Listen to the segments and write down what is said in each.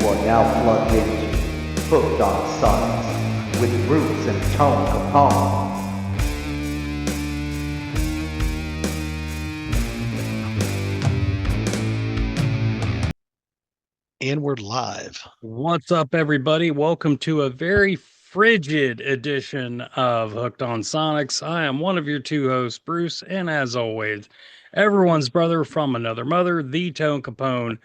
are now plugged into Hooked on Sonics with Bruce and Tone Capone. And we're live. What's up, everybody? Welcome to a very frigid edition of Hooked on Sonics. I am one of your two hosts, Bruce, and as always, everyone's brother from another mother, the Tone Capone.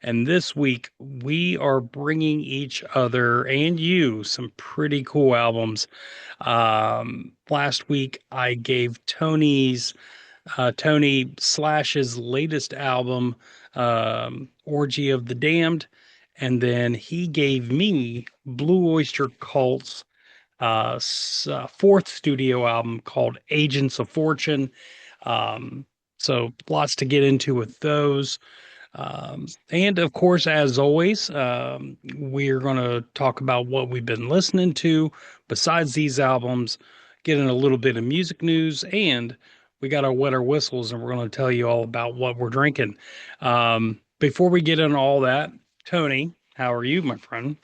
And this week, we are bringing each other and you some pretty cool albums. Last week, I gave Tony Slash's latest album, Orgy of the Damned. And then he gave me Blue Oyster Cult's fourth studio album called Agents of Fortune. Um, so lots to get into with those. And of course, as always, we're going to talk about what we've been listening to besides these albums, getting a little bit of music news, and we got our wet our whistles, and we're going to tell you all about what we're drinking. Before we get into all that, Tony, how are you, my friend?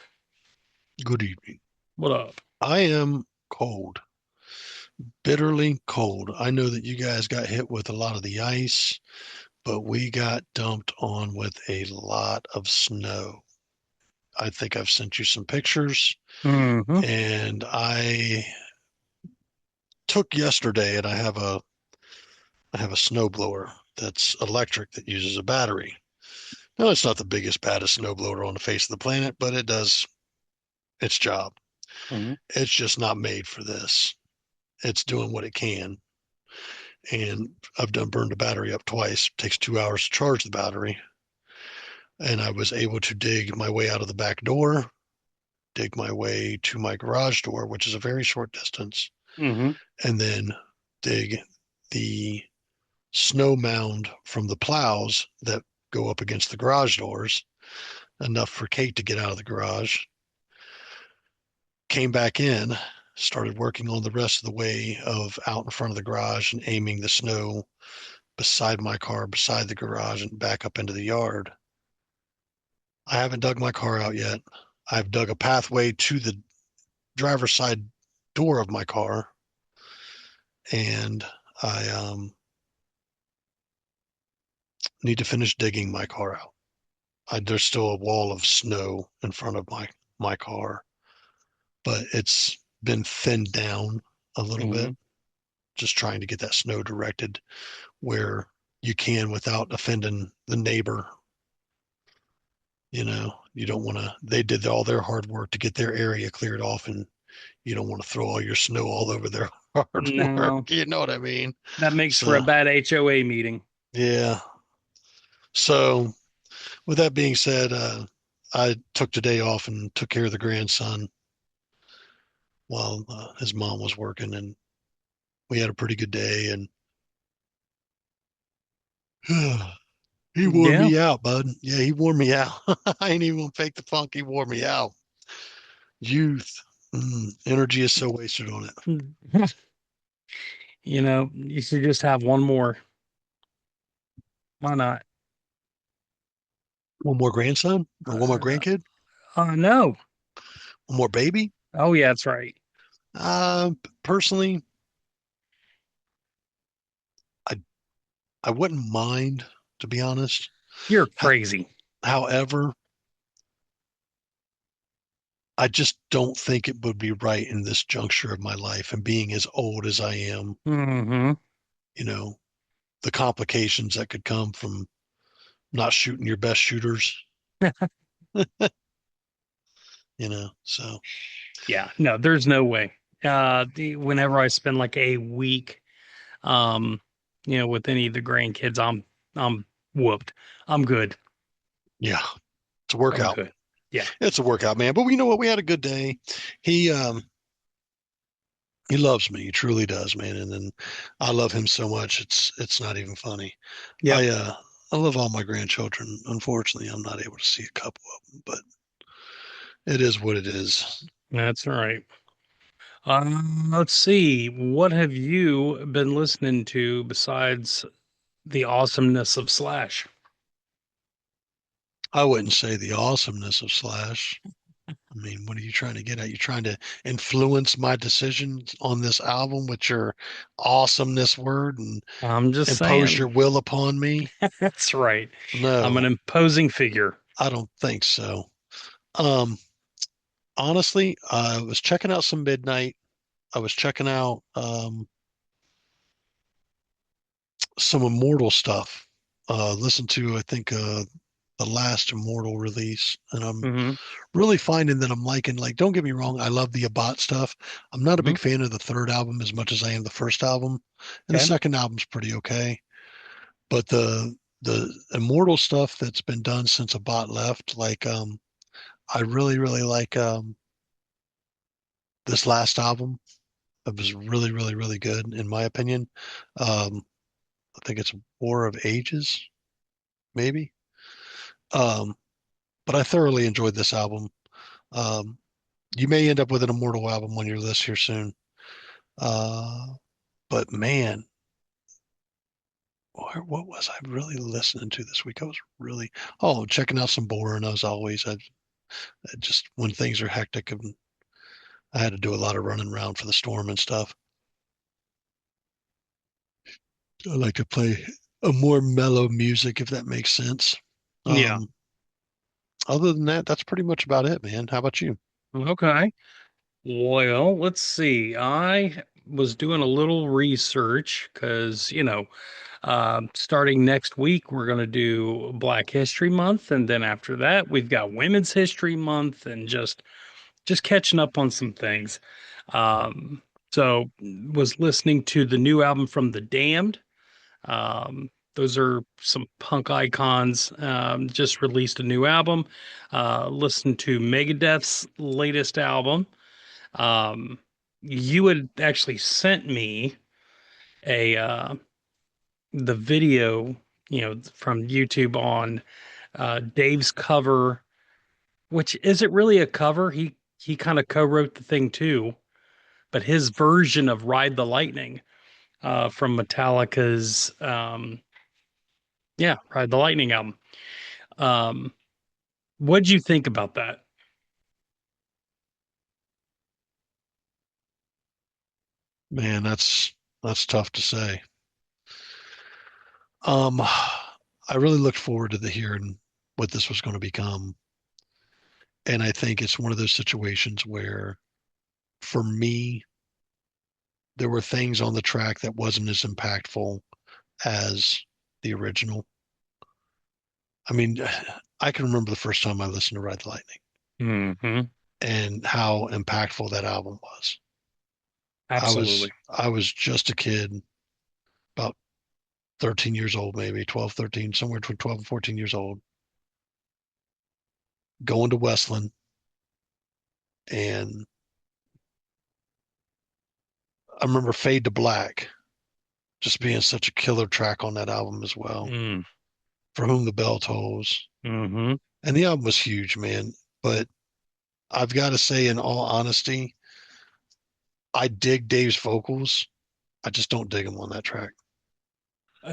Good evening. What up? I am cold, bitterly cold. I know that you guys got hit with a lot of the ice, but we got dumped on with a lot of snow. I think I've sent you some pictures, Mm-hmm. and I took yesterday, and I have a snowblower that's electric that uses a battery. No, it's not the biggest, baddest snowblower on the face of the planet, but it does its job. Mm-hmm. It's just not made for this. It's doing what it can. And I've done burned the battery up twice. It takes 2 hours to charge the battery. And I was able to dig my way out of the back door, dig my way to my garage door, which is a very short distance, Mm-hmm. and then dig the snow mound from the plows that go up against the garage doors, enough for Kate to get out of the garage. Came back in, started working on the rest of the way of out in front of the garage and aiming the snow beside my car, beside the garage, and back up into the yard. I haven't dug my car out yet. I've dug a pathway to the driver's side door of my car, and I need to finish digging my car out. There's still a wall of snow in front of my car, but it's been thinned down a little Mm-hmm. bit, just trying to get that snow directed where you can without offending the neighbor. You don't want to, they did all their hard work to get their area cleared off, and you don't want to throw all your snow all over their hard No, work. You know what I mean? that makes for a So, bad HOA meeting. yeah. So, with that being said, I took today off and took care of the grandson while his mom was working, and we had a pretty good day. And he wore Yeah. me out, bud. Yeah, he wore me out. I ain't even gonna fake the funk. He wore me out. Youth, energy is so wasted on it. You should just have one more. Why not? One more grandson or one more Uh, grandkid? no. One more baby? Oh, yeah, that's right. Personally, I I wouldn't mind, to be honest. You're Ho- crazy. However, I just don't think it would be right in this juncture of my life, and being as old as I am, Mm-hmm. you know, the complications that could come from not shooting your best shooters, so Yeah, no, there's no way. Whenever I spend like a week, um, with any of the grandkids, I'm whooped. I'm good. yeah, it's a I'm workout. good. Yeah. It's a workout, man. But you know what? We had a good day. He he loves me. He truly does, man. And then I love him so much. It's not even funny. Yep. I love all my grandchildren. Unfortunately, I'm not able to see a couple of them, but it is what it is. That's all right. Let's see. What have you been listening to besides the awesomeness of Slash? I wouldn't say the awesomeness of Slash. I mean, what are you trying to get at? You trying to influence my decisions on this album with your awesomeness word and I'm just impose your saying. will upon me? That's right. I'm an No, imposing figure. I don't think so. Um, Honestly, I was checking out some Midnight. I was checking out some Immortal stuff. Listen to, I think, the last Immortal release, and I'm Hmm. really finding that I'm liking, like, don't get me wrong, I love the Abbott stuff. I'm not a Hmm. big fan of the third album as much as I am the first album, and the Okay. second album's pretty okay. But the Immortal stuff that's been done since Abbott left, like, I really, really like this last album. It was really, really, really good in my opinion. Um, I think it's War of Ages, maybe. Um, but I thoroughly enjoyed this album. Um, you may end up with an Immortal album on your list here soon. Uh, but man, what was I really listening to this week? I was really, oh, checking out some Bourne as always. I just when things are hectic, and I had to do a lot of running around for the storm and stuff. I like to play a more mellow music, if that makes sense. Yeah. Um, Other than that, that's pretty much about it, man. How about you? Okay. Well, let's see. I was doing a little research because, starting next week, we're going to do Black History Month. And then after that, we've got Women's History Month and just catching up on some things. So was listening to the new album from The Damned. Those are some punk icons. Just released a new album. Listened to Megadeth's latest album. Um, you had actually sent me a the video, from YouTube on Dave's cover, which isn't really a cover. He kind of co-wrote the thing too, but his version of Ride the Lightning from Metallica's Ride the Lightning album. Um, what'd you think about that? Man, that's tough to say. I really looked forward to the hearing what this was going to become. And I think it's one of those situations where, for me, there were things on the track that wasn't as impactful as the original. I mean, I can remember the first time I listened to Ride the Lightning Hmm. and how impactful that album was. I was Absolutely. I was just a kid, about 13 years old, maybe 12, 13, somewhere between 12 and 14 years old, going to Westland. And I remember Fade to Black just being such a killer track on that album as well. Mm. For Whom the Bell Tolls. Hmm. And the album was huge, man. But I've got to say, in all honesty, I dig Dave's vocals. I just don't dig him on that track.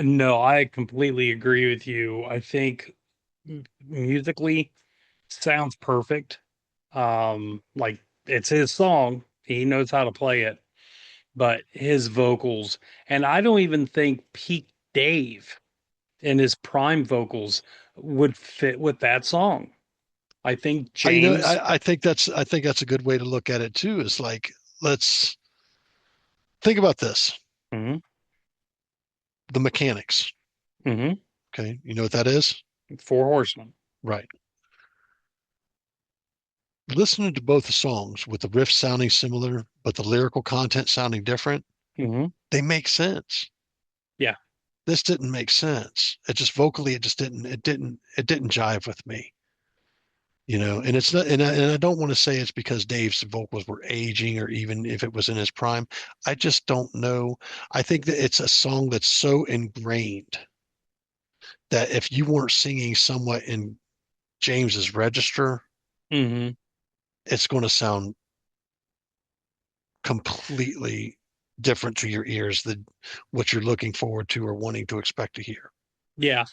No, I completely agree with you. I think musically sounds perfect. Like it's his song. He knows how to play it, but his vocals, and I don't even think peak Dave in his prime vocals would fit with that song. I think James. I think that's a good way to look at it too. Is like, let's think about this: Hmm. the mechanics. Hmm. Okay, you know what that is, Four Horsemen. right? Listening to both the songs with the riffs sounding similar, but the lyrical content sounding different, Hmm. they make sense. Yeah. This didn't make sense. It just vocally, it just didn't. It didn't jive with me. And it's not, and I don't want to say it's because Dave's vocals were aging or even if it was in his prime. I just don't know. I think that it's a song that's so ingrained that if you weren't singing somewhat in James's register, Hmm. it's going to sound completely different to your ears than what you're looking forward to or wanting to expect to hear. Yeah.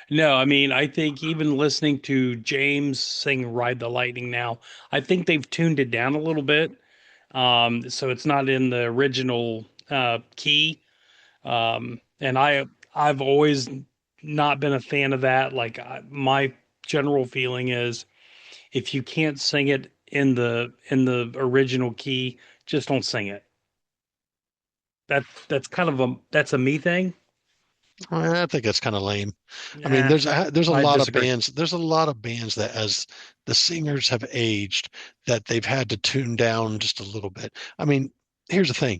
No, I mean, I think even listening to James sing Ride the Lightning now, I think they've tuned it down a little bit. So it's not in the original key. And I've always not been a fan of that. Like my general feeling is if you can't sing it in the original key, just don't sing it. That's kind of a me thing. I think that's kind of lame. I mean, Yeah, there's a I lot of disagree. bands. There's a lot of bands that, as the singers have aged, that they've had to tune down just a little bit. I mean, here's the thing.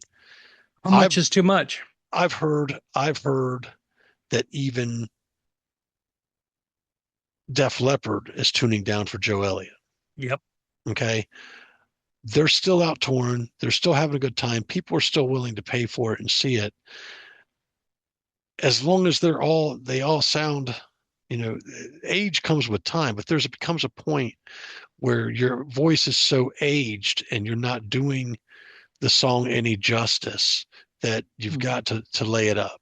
How much I've is too much? I've heard that even Def Leppard is tuning down for Joe Elliott. Yep. Okay. They're still out touring. They're still having a good time. People are still willing to pay for it and see it. As long as they all sound, you know, age comes with time, but becomes a point where your voice is so aged and you're not doing the song any justice that you've Mhm. got to lay it up.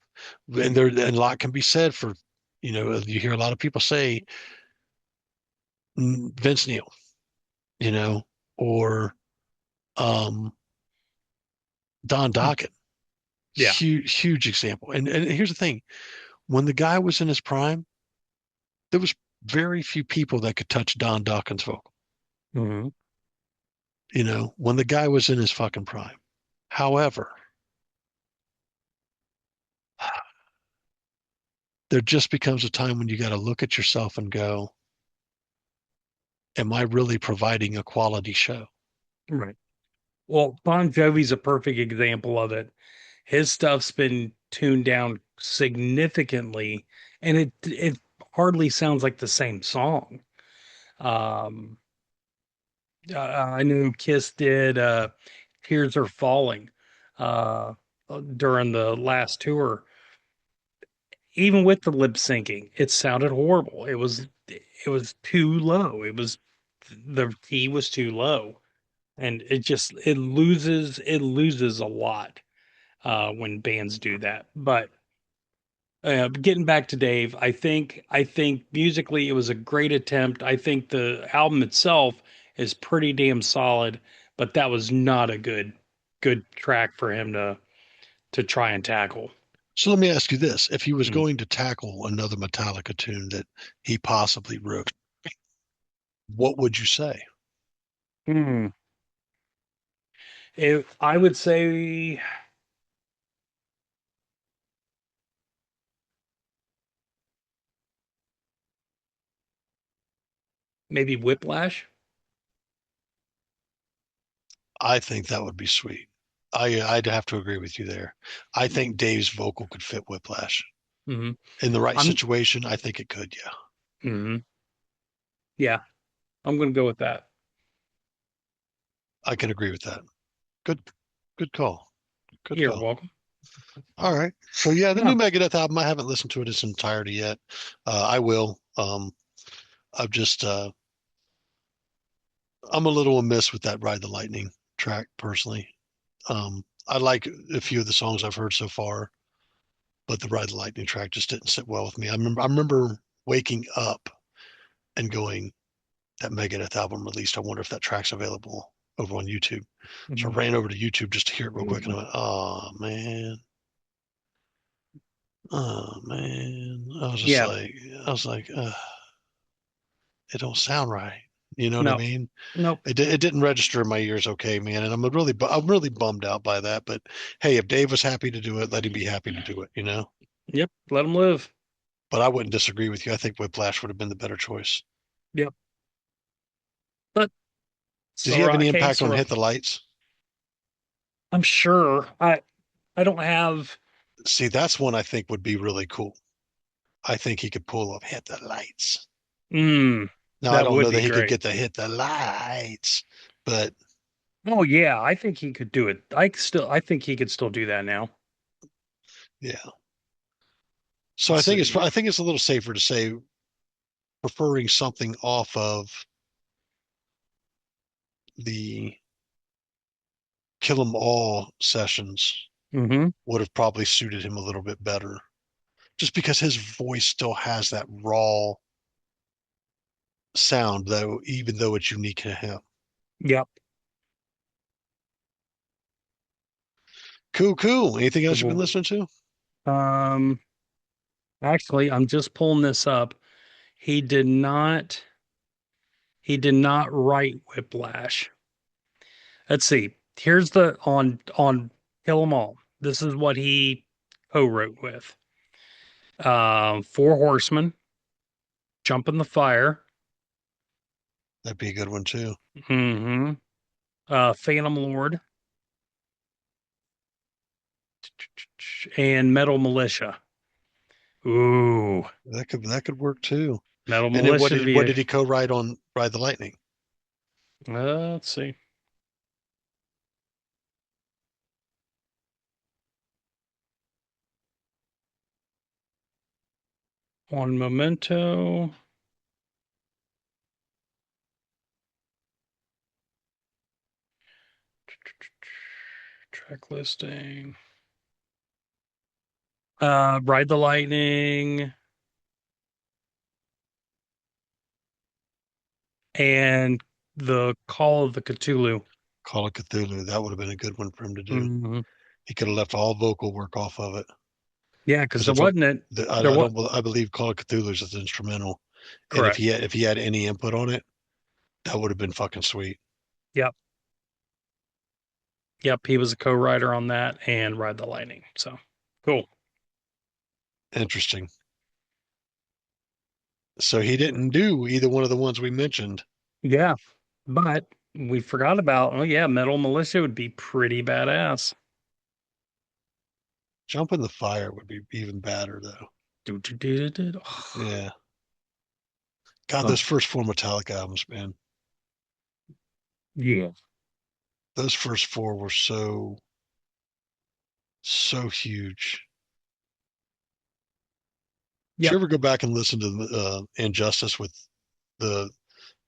And a lot can be said for, you hear a lot of people say Vince Neil, you know, or um, Don Dokken. Yeah. Huge example. And here's the thing: when the guy was in his prime, there was very few people that could touch Don Dokken's vocal. Hmm. When the guy was in his fucking prime. However, there just becomes a time when you got to look at yourself and go, am I really providing a quality show? Right. Well, Bon Jovi's a perfect example of it. His stuff's been tuned down significantly, and it hardly sounds like the same song. Um, I knew Kiss did "Tears Are Falling" uh, during the last tour. Even with the lip syncing, it sounded horrible. It was too low. The key was too low, and it loses a lot when bands do that. But getting back to Dave, I think musically it was a great attempt. I think the album itself is pretty damn solid, but that was not a good track for him to try and tackle. So let me ask you this. If he was Mm. going to tackle another Metallica tune that he possibly wrote, what would you say? Hmm. I would say maybe Whiplash. I think that would be sweet. I'd have to agree with you there. I think Dave's vocal could fit Whiplash. Hmm. In the right I'm situation, I think it could, yeah. hmm Yeah, I'm gonna go with that. I can agree with that. Good good call. Good You're call. welcome. All right. So yeah, the Yeah. new Megadeth album, I haven't listened to it in its entirety yet. I will. I've just I'm a little amiss with that Ride the Lightning track personally. I like a few of the songs I've heard so far, but the Ride the Lightning track just didn't sit well with me. I remember waking up and going, that Megadeth album released. I wonder if that track's available over on YouTube. So I Mhm. ran over to YouTube just to hear it real quick, and I went, oh man. Yeah. I was like, it don't sound right. You know what I No. mean? Nope. It didn't register in my ears, okay, man. And I'm really bummed out by that. But hey, if Dave was happy to do it, let him be happy to do it. Yep. Let them live. But I wouldn't disagree with you. I think Whiplash would have been the better choice. Yep. But Did he have Sora any case, impact on Sora. Hit the Lights? I'm sure. I don't have. See, that's one I think would be really cool. I think he could pull up Hit the Lights. Mm, Now, I that don't would know be that he could great. get to Hit the Lights, but Oh yeah, I think he could do it. I think he could still do that now. yeah. So Let's see. I think it's a little safer to say preferring something off of the Kill 'Em All sessions Hmm. would have probably suited him a little bit better. just because his voice still has that raw sound, though, even though it's unique to him. Yep. Cool, cool. Anything else you've been Well, listening to? Um, actually, I'm just pulling this up. He did not he did not write Whiplash. Let's see. Here's the on Kill 'Em All. This is what he co-wrote with. Four Horsemen, Jump in the Fire, That'd be a good one too. hmm Phantom Lord, and Metal Militia. Ooh, That could work too. Metal And then Militia to be what a, did he co-write on Ride the Lightning? let's see. On Memento. Track listing. Ride the Lightning and the Call of the Cthulhu. Call of Cthulhu. That would have been a good one for him to do. Hmm. He could have left all vocal work off of it Yeah, because because there wasn't it. There was I believe Call of Cthulhu's is instrumental. And correct. if he had any input on it, that would have been fucking sweet. Yep. Yep. He was a co-writer on that and Ride the Lightning. So cool. Interesting. So he didn't do either one of the ones we mentioned. Yeah. But we forgot about, oh yeah, Metal Militia would be pretty badass. Jump in the Fire would be even badder though. Do, do, do, do, do. Yeah. God, Oh, those first four Metallica albums, man. yeah. Those first four were so huge. Did you Yep. ever go back and listen to Injustice with the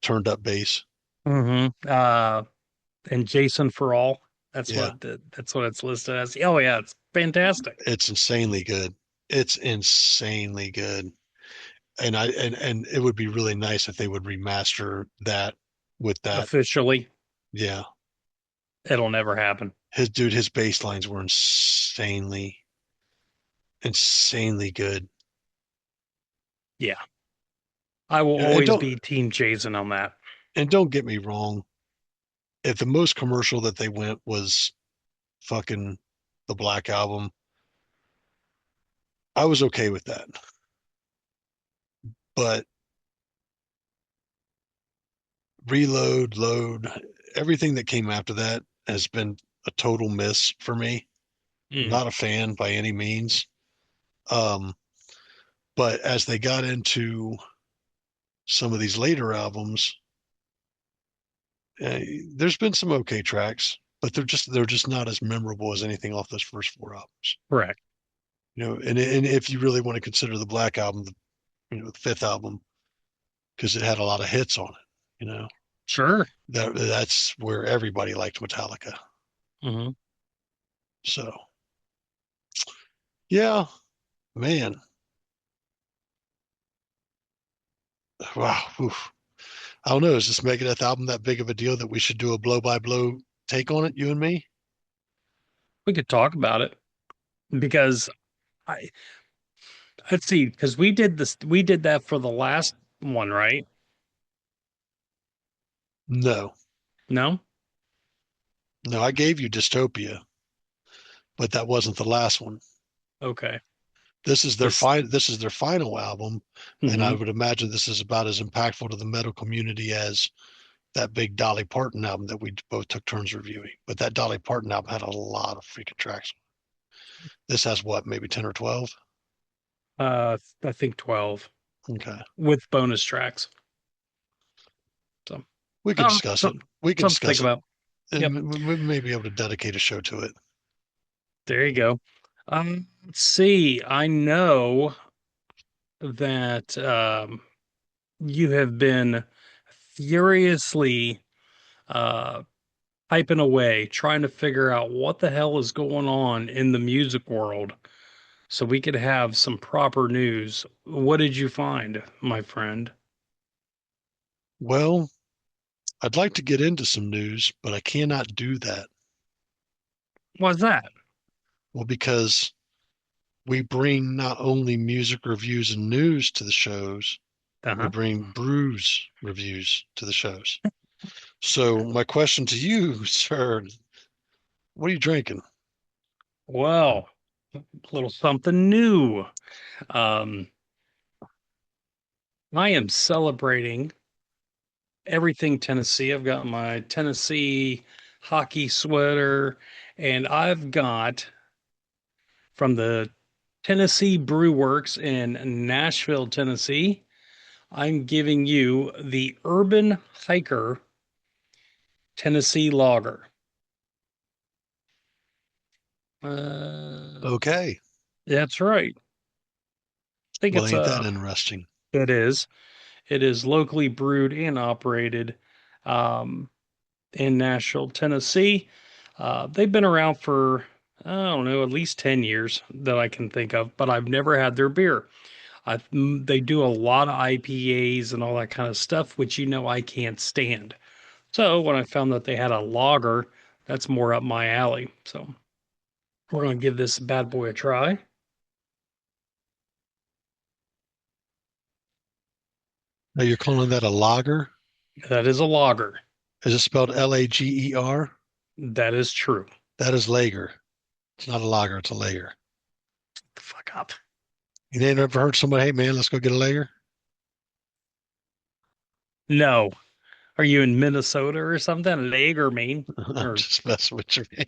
turned up bass? Hmm. And Jason for All. Yeah, That's what it's listed as. Oh yeah, it's fantastic. it's insanely good. It's insanely good. And it would be really nice if they would remaster that with that. Officially, Yeah. it'll never happen. His bass lines were insanely good. Yeah. I will You know, and always be Team Jason on that. don't get me wrong. If the most commercial that they went was fucking the Black Album, I was okay with that. But Reload, Load, everything that came after that has been a total miss for me. Mm, Not a fan by any means. Um, but as they got into some of these later albums, uh, there's been some okay tracks, but they're just not as memorable as anything off those first four albums. correct. You know, and if you really want to consider the Black Album, the fifth album, because it had a lot of hits on it, Sure. that's where everybody liked Metallica. Hmm. So yeah, man, wow. Oof. I don't know. Is this Megadeth album that big of a deal that we should do a blow by blow take on it, you and me? We could talk about it because I let's see, because we did that for the last one, right? No, No? no. I gave you Dystopia, but that wasn't the last one. Okay. This This is their final album, and I hmm would imagine this is about as impactful to the metal community as that big Dolly Parton album that we both took turns reviewing. But that Dolly Parton album had a lot of freaking tracks. This has what, maybe 10 or 12? I think 12 Okay. with bonus tracks. So We could oh, discuss it. something We could something to think discuss it. about. Yep. And we may be able to dedicate a show to it. There you go. Let's see. I know that you have been furiously uh, typing away, trying to figure out what the hell is going on in the music world. so we could have some proper news. What did you find, my friend? Well, I'd like to get into some news, but I cannot do that. What's that? Well, because we bring not only music reviews and news to the shows, we Uh-huh. bring brews reviews to the shows. So my question to you, sir, what are you drinking? Well, a little something new. Um, I am celebrating everything Tennessee. I've got my Tennessee hockey sweater, and I've got from the Tennessee Brew Works in Nashville, Tennessee. I'm giving you the Urban Hiker Tennessee Lager. Uh, Okay. that's right. I think Well, it's ain't that interesting? it is. It is locally brewed and operated um, in Nashville, Tennessee. They've been around for, I don't know, at least 10 years that I can think of, but I've never had their beer. They do a lot of IPAs and all that kind of stuff, which I can't stand. So when I found that they had a lager, that's more up my alley. So we're going to give this bad boy a try. Now you're calling that a lager? That is a lager. Is it spelled Lager? That is true. That is lager. It's not a lager, it's a lager. The fuck up. You ain't ever heard somebody, hey man, let's go get a lager? No. Are you in Minnesota or something? Lager, Maine? I'm Or just messing with you, man.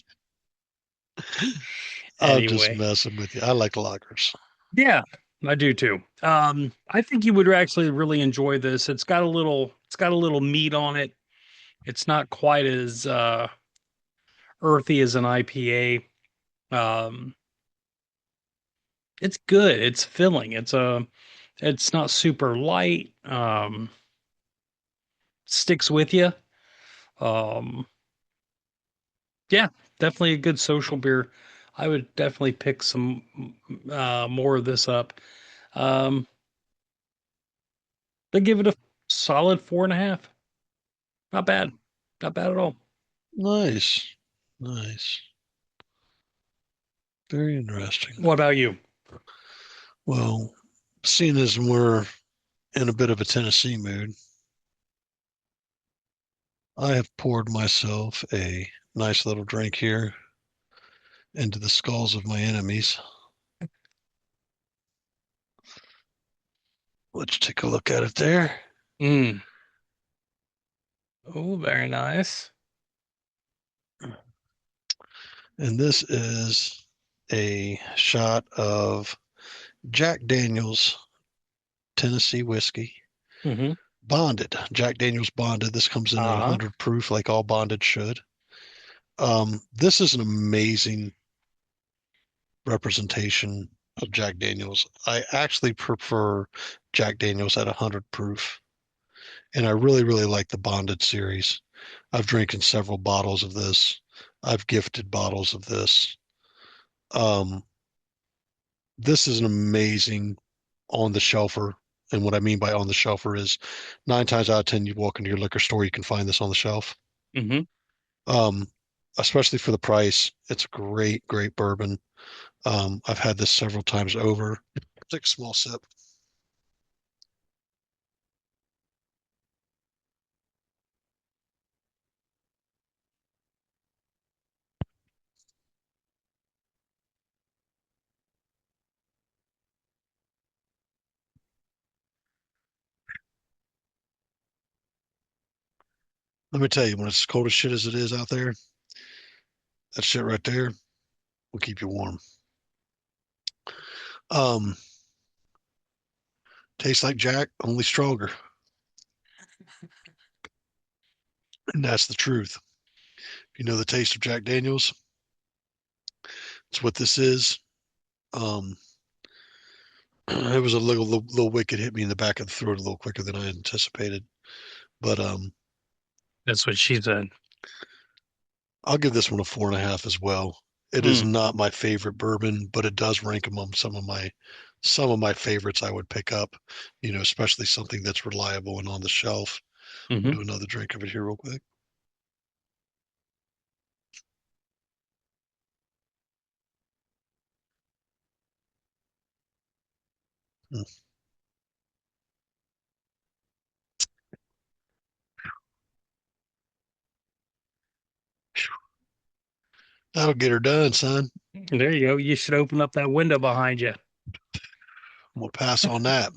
I'm just anyway. messing with you. I like lagers. Yeah, I do too. I think you would actually really enjoy this. It's got a little meat on it. It's not quite as earthy as an IPA. Um, it's good. It's filling. It's not super light. Sticks with you. Um, yeah, definitely a good social beer. I would definitely pick some more of this up. Um, they give it a solid 4.5. Not bad. Not bad at all. Nice. Nice. Very interesting. What about you? Well, seeing as we're in a bit of a Tennessee mood, I have poured myself a nice little drink here into the skulls of my enemies. Let's take a look at it there. Mm. Oh, very nice. And this is a shot of Jack Daniels Tennessee whiskey. Mm-hmm. Bonded. Jack Daniels bonded. This comes in at Uh-huh. 100 proof, like all bonded should. This is an amazing representation of Jack Daniels. I actually prefer Jack Daniels at 100 proof, and I really, really like the bonded series. I've drinking several bottles of this. I've gifted bottles of this. Um, this is an amazing on the shelfer. And what I mean by on the shelfer is 9 times out of 10, you walk into your liquor store, you can find this on the shelf. Mm-hmm. Um, Especially for the price. It's a great, great bourbon. I've had this several times over. Take a small sip. Let me tell you, when it's as cold as shit as it is out there, that shit right there will keep you warm. Um, Tastes like Jack, only stronger. And that's the truth. If you know the taste of Jack Daniels, it's what this is. Um, it was a little wicked hit me in the back of the throat a little quicker than I anticipated. But That's what she said. I'll give this one a 4.5 as well. It is Mm, not my favorite bourbon, but it does rank among some of my favorites I would pick up, especially something that's reliable and on the shelf. We'll hmm. do another drink of it here real quick. Mm. That'll get her done, son. There you go. You should open up that window behind you. I'm gonna pass on that.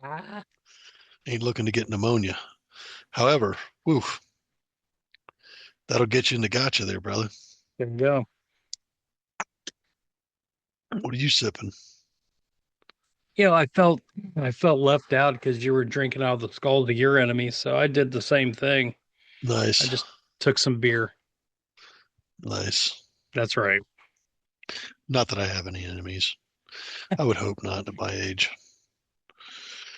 Ah. Ain't looking to get pneumonia. However, woof, that'll get you in the gotcha there, brother. There you go. What are you sipping? I felt left out because you were drinking out of the skulls of your enemies, so I did the same thing. I Nice, just took some beer. nice. That's right. Not that I have any enemies. I would hope not at my age.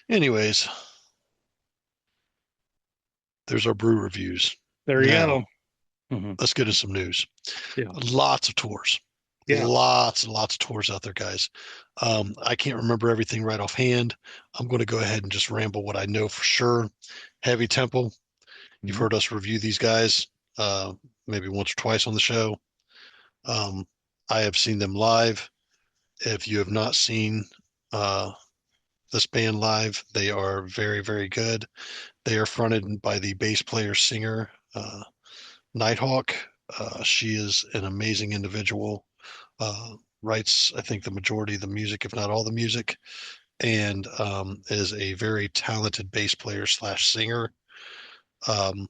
Anyways, there's our brew reviews. There you Now, go. Hmm. let's get into some news. Yeah. Lots of tours. Yeah. Lots and lots of tours out there, guys. I can't remember everything right offhand. I'm going to go ahead and just ramble what I know for sure. Heavy Temple, you've Mhm. heard us review these guys maybe once or twice on the show. Um, I have seen them live. If you have not seen uh, this band live, they are very, very good. They are fronted by the bass player singer, Nighthawk. She is an amazing individual. Writes, I think, the majority of the music, if not all the music, and is a very talented bass player slash singer. Um,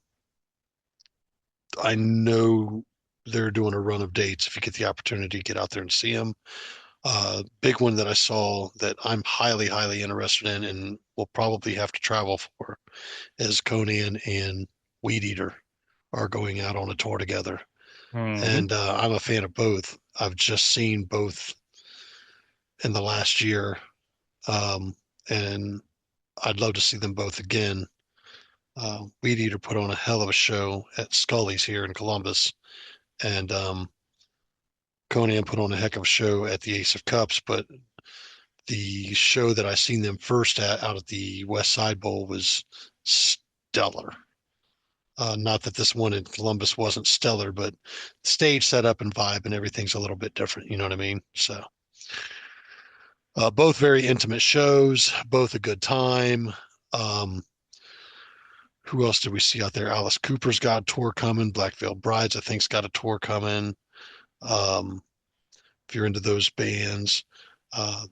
I know they're doing a run of dates. If you get the opportunity to get out there and see them, big one that I saw that I'm highly, highly interested in, and will probably have to travel for, is Conan and Weed Eater are going out on a tour together. Hmm. And I'm a fan of both. I've just seen both in the last year, um, and I'd love to see them both again. Weed Eater put on a hell of a show at Scully's here in Columbus, and Conan put on a heck of a show at the Ace of Cups. But the show that I seen them first at out at the West Side Bowl was stellar. Not that this one in Columbus wasn't stellar, but stage setup and vibe and everything's a little bit different. You know what I mean? So both very intimate shows, both a good time. Um, who else did we see out there? Alice Cooper's got a tour coming. Black Veil Brides, I think's got a tour coming. Um, if you're into those bands, uh,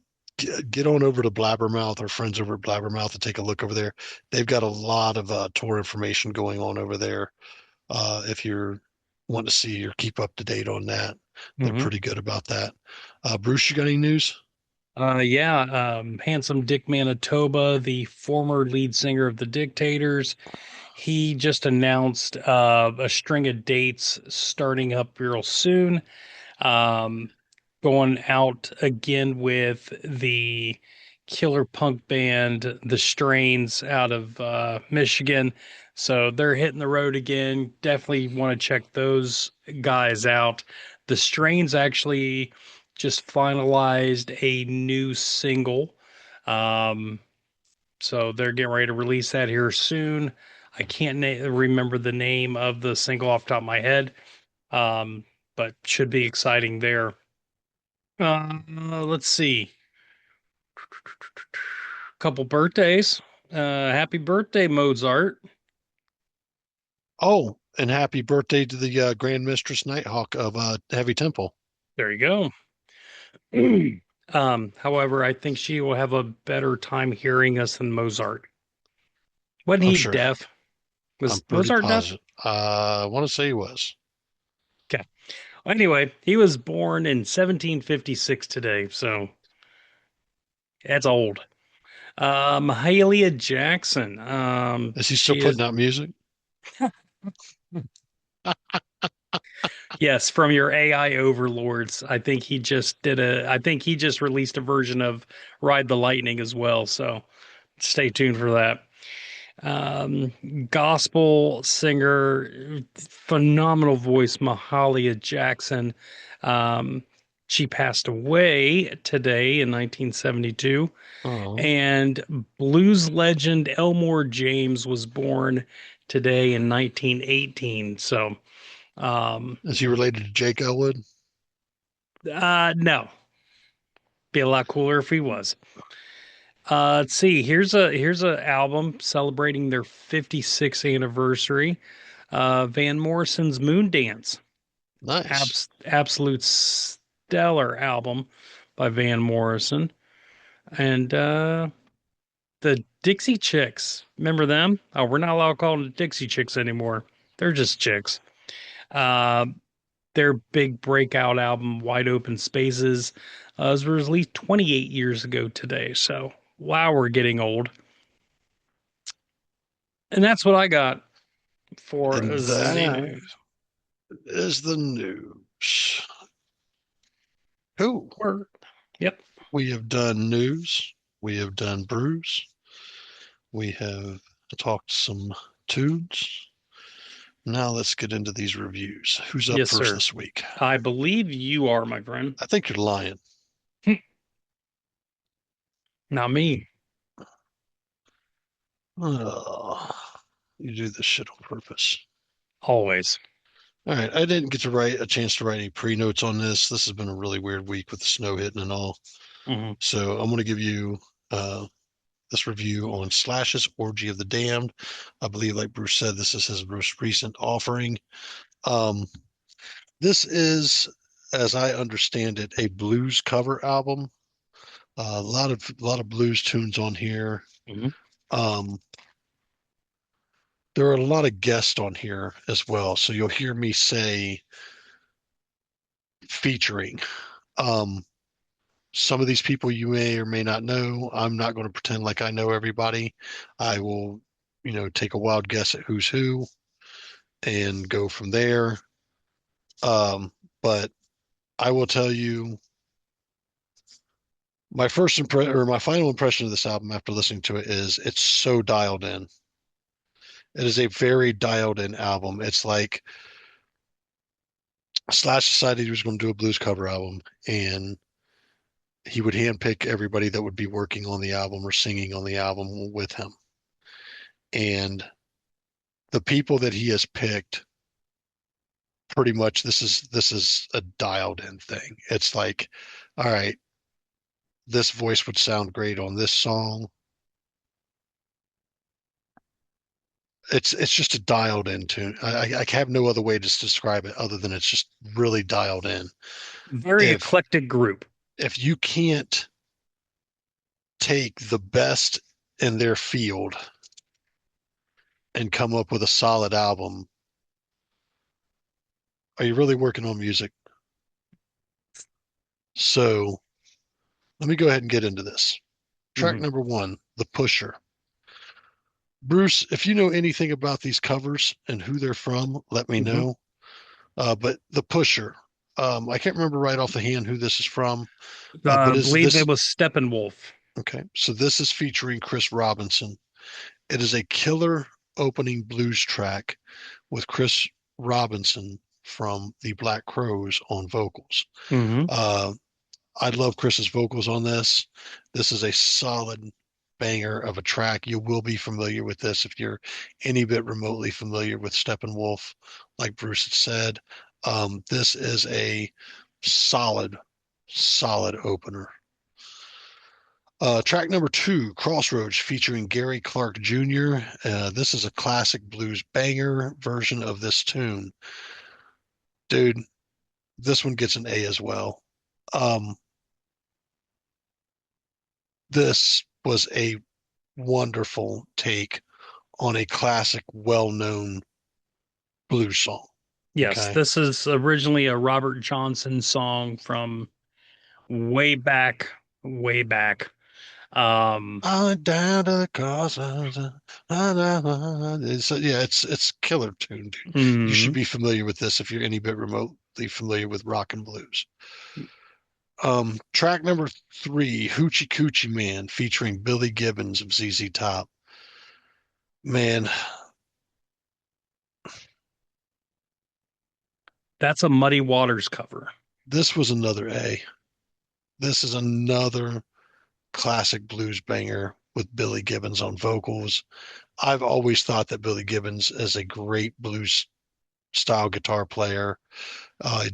get on over to Blabbermouth. Our friends over at Blabbermouth to take a look over there. They've got a lot of tour information going on over there. If you're wanting to see or keep up to date on that, they're Hmm. pretty good about that. Bruce, you got any news? Yeah. Handsome Dick Manitoba, the former lead singer of the Dictators, he just announced a string of dates starting up real soon. Um, Going out again with the killer punk band, The Strains, out of Michigan. So they're hitting the road again. Definitely want to check those guys out. The Strains actually just finalized a new single. Um, so they're getting ready to release that here soon. I can't remember the name of the single off the top of my head, but should be exciting there. Let's see. Couple birthdays. Happy birthday, Mozart. Oh, and happy birthday to the Grand Mistress Nighthawk of Heavy Temple. There you go. However, I think she will have a better time hearing us than Mozart. Wasn't I'm he sure. deaf? I'm Was pretty Mozart deaf? positive. I want to say he was. Okay. Anyway, he was born in 1756 today, so that's old. Mahalia Jackson. Is he still She is, putting out music? yes, from your AI overlords. I think he just released a version of Ride the Lightning as well. So stay tuned for that. um, gospel singer, phenomenal voice, Mahalia Jackson. Um, she passed away today in 1972. Oh, And blues legend Elmore James was born today in 1918. So, um, is he related to Jake Elwood? no, be a lot cooler if he was. Let's see. Here's a album celebrating their 56th anniversary. Van Morrison's Moon Dance, Nice. absolute stellar album by Van Morrison, and the Dixie Chicks. Remember them? Oh, we're not allowed to call them Dixie Chicks anymore. They're just chicks. Uh, their big breakout album, Wide Open Spaces, was released 28 years ago today. So, wow, we're getting old. And that's what I got for And that Z. is the news. Cool. Yep. We have done news. We have done brews. We have talked some tunes. Now let's get into these reviews. Who's up Yes, first sir. this week? I believe you are, my friend. I think you're lying. Not me. Oh, you do this shit on purpose. Always. All right, I didn't get to write a chance to write any pre-notes on this. This has been a really weird week with the snow hitting and all. Hmm. So I'm going to give you this review on Slash's Orgy of the Damned. I believe, like Bruce said, this is his most recent offering. Um, this is, as I understand it, a blues cover album. A lot of blues tunes on here. Hmm. Um, there are a lot of guests on here as well, so you'll hear me say featuring. Um, some of these people you may or may not know. I'm not going to pretend like I know everybody. I will, take a wild guess at who's who and go from there. But I will tell you my first impression or my final impression of this album after listening to it is it's so dialed in. It is a very dialed in album. It's like Slash decided he was going to do a blues cover album and he would handpick everybody that would be working on the album or singing on the album with him. And the people that he has picked, pretty much this is a dialed in thing. It's like, all right, this voice would sound great on this song. It's just a dialed in tune. I have no other way to describe it other than it's just really dialed in. Very If eclectic group. if you can't take the best in their field and come up with a solid album, are you really working on music? So let me go ahead and get into this. Track Hmm. number one, The Pusher. Bruce, if you know anything about these covers and who they're from, let me Hmm. know. But The Pusher, I can't remember right off the hand who this is from, but I is believe this it was Steppenwolf. okay? So this is featuring Chris Robinson. It is a killer opening blues track with Chris Robinson from the Black Crowes on vocals. Hmm. Uh, I love Chris's vocals on this. This is a solid banger of a track. You will be familiar with this if you're any bit remotely familiar with Steppenwolf, like Bruce had said. This is a solid, solid opener. Track number two, Crossroads, featuring Gary Clark Jr. This is a classic blues banger version of this tune. Dude, this one gets an A as well. Um, this was a wonderful take on a classic, well-known blues song. Yes, Okay. this is originally a Robert Johnson song from way back, way back. Um, I went down to the crossroads. It's killer tune, dude. You should mhm. be familiar with this if you're any bit remotely familiar with rock and blues. Track number three, Hoochie Coochie Man, featuring Billy Gibbons of ZZ Top. Man, That's a Muddy Waters cover. this was another A. This is another classic blues banger with Billy Gibbons on vocals. I've always thought that Billy Gibbons is a great blues style guitar player.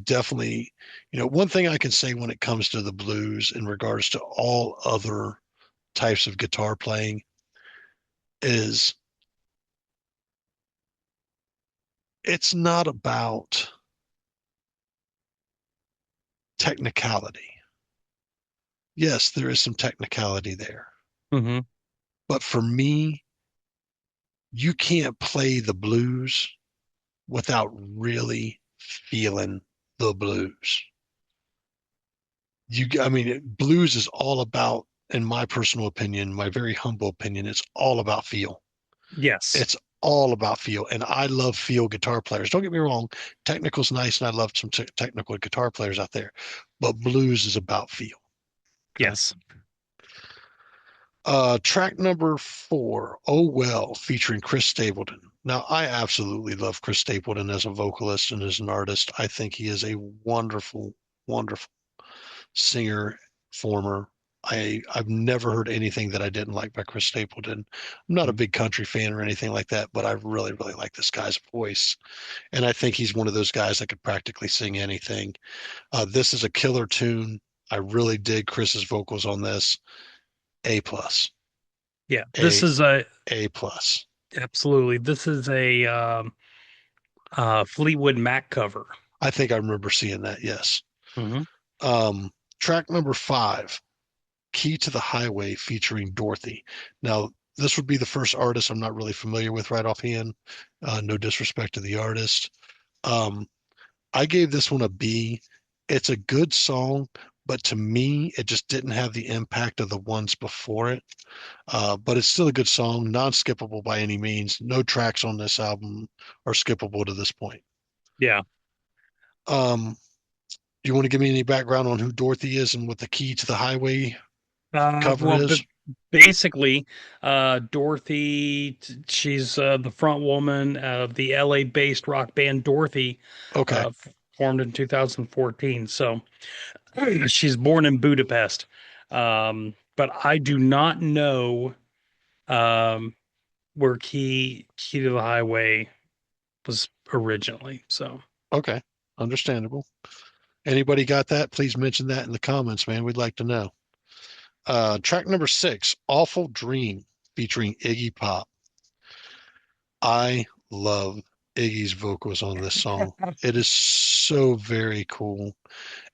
Definitely, one thing I can say when it comes to the blues in regards to all other types of guitar playing is it's not about technicality. Yes, there is some technicality there. Mm-hmm. But for me, you can't play the blues without really feeling the blues. I mean, blues is all about, in my personal opinion, my very humble opinion, it's all about feel. Yes. It's all about feel. And I love feel guitar players. Don't get me wrong, technical's nice, and I love some technical guitar players out there, but blues is about feel. Okay. Yes. Track number 4, Oh Well, featuring Chris Stapleton. Now, I absolutely love Chris Stapleton as a vocalist and as an artist. I think he is a wonderful, wonderful singer, performer. I've never heard anything that I didn't like by Chris Stapleton. I'm not a big country fan or anything like that, but I really, really like this guy's voice. And I think he's one of those guys that could practically sing anything. This is a killer tune. I really dig Chris's vocals on this. A plus. Yeah. This A is a A plus. absolutely. This is a Fleetwood Mac cover. I think I remember seeing that. Yes. Mm-hmm. Um, Track number 5, Key to the Highway featuring Dorothy. Now, this would be the first artist I'm not really familiar with right offhand. No disrespect to the artist. Um, I gave this one a B. It's a good song, but to me, it just didn't have the impact of the ones before it. But it's still a good song, non-skippable by any means. No tracks on this album are skippable to this point. Yeah. Um, do you want to give me any background on who Dorothy is and what the Key to the Highway cover Well, is? basically, Dorothy, she's the front woman of the LA-based rock band Dorothy, Okay. formed in 2014. So she's born in Budapest. But I do not know um, where Key to the Highway was originally. So Okay. Understandable. Anybody got that? Please mention that in the comments, man. We'd like to know. Track number 6, Awful Dream, featuring Iggy Pop. I love Iggy's vocals on this song. It is so very cool.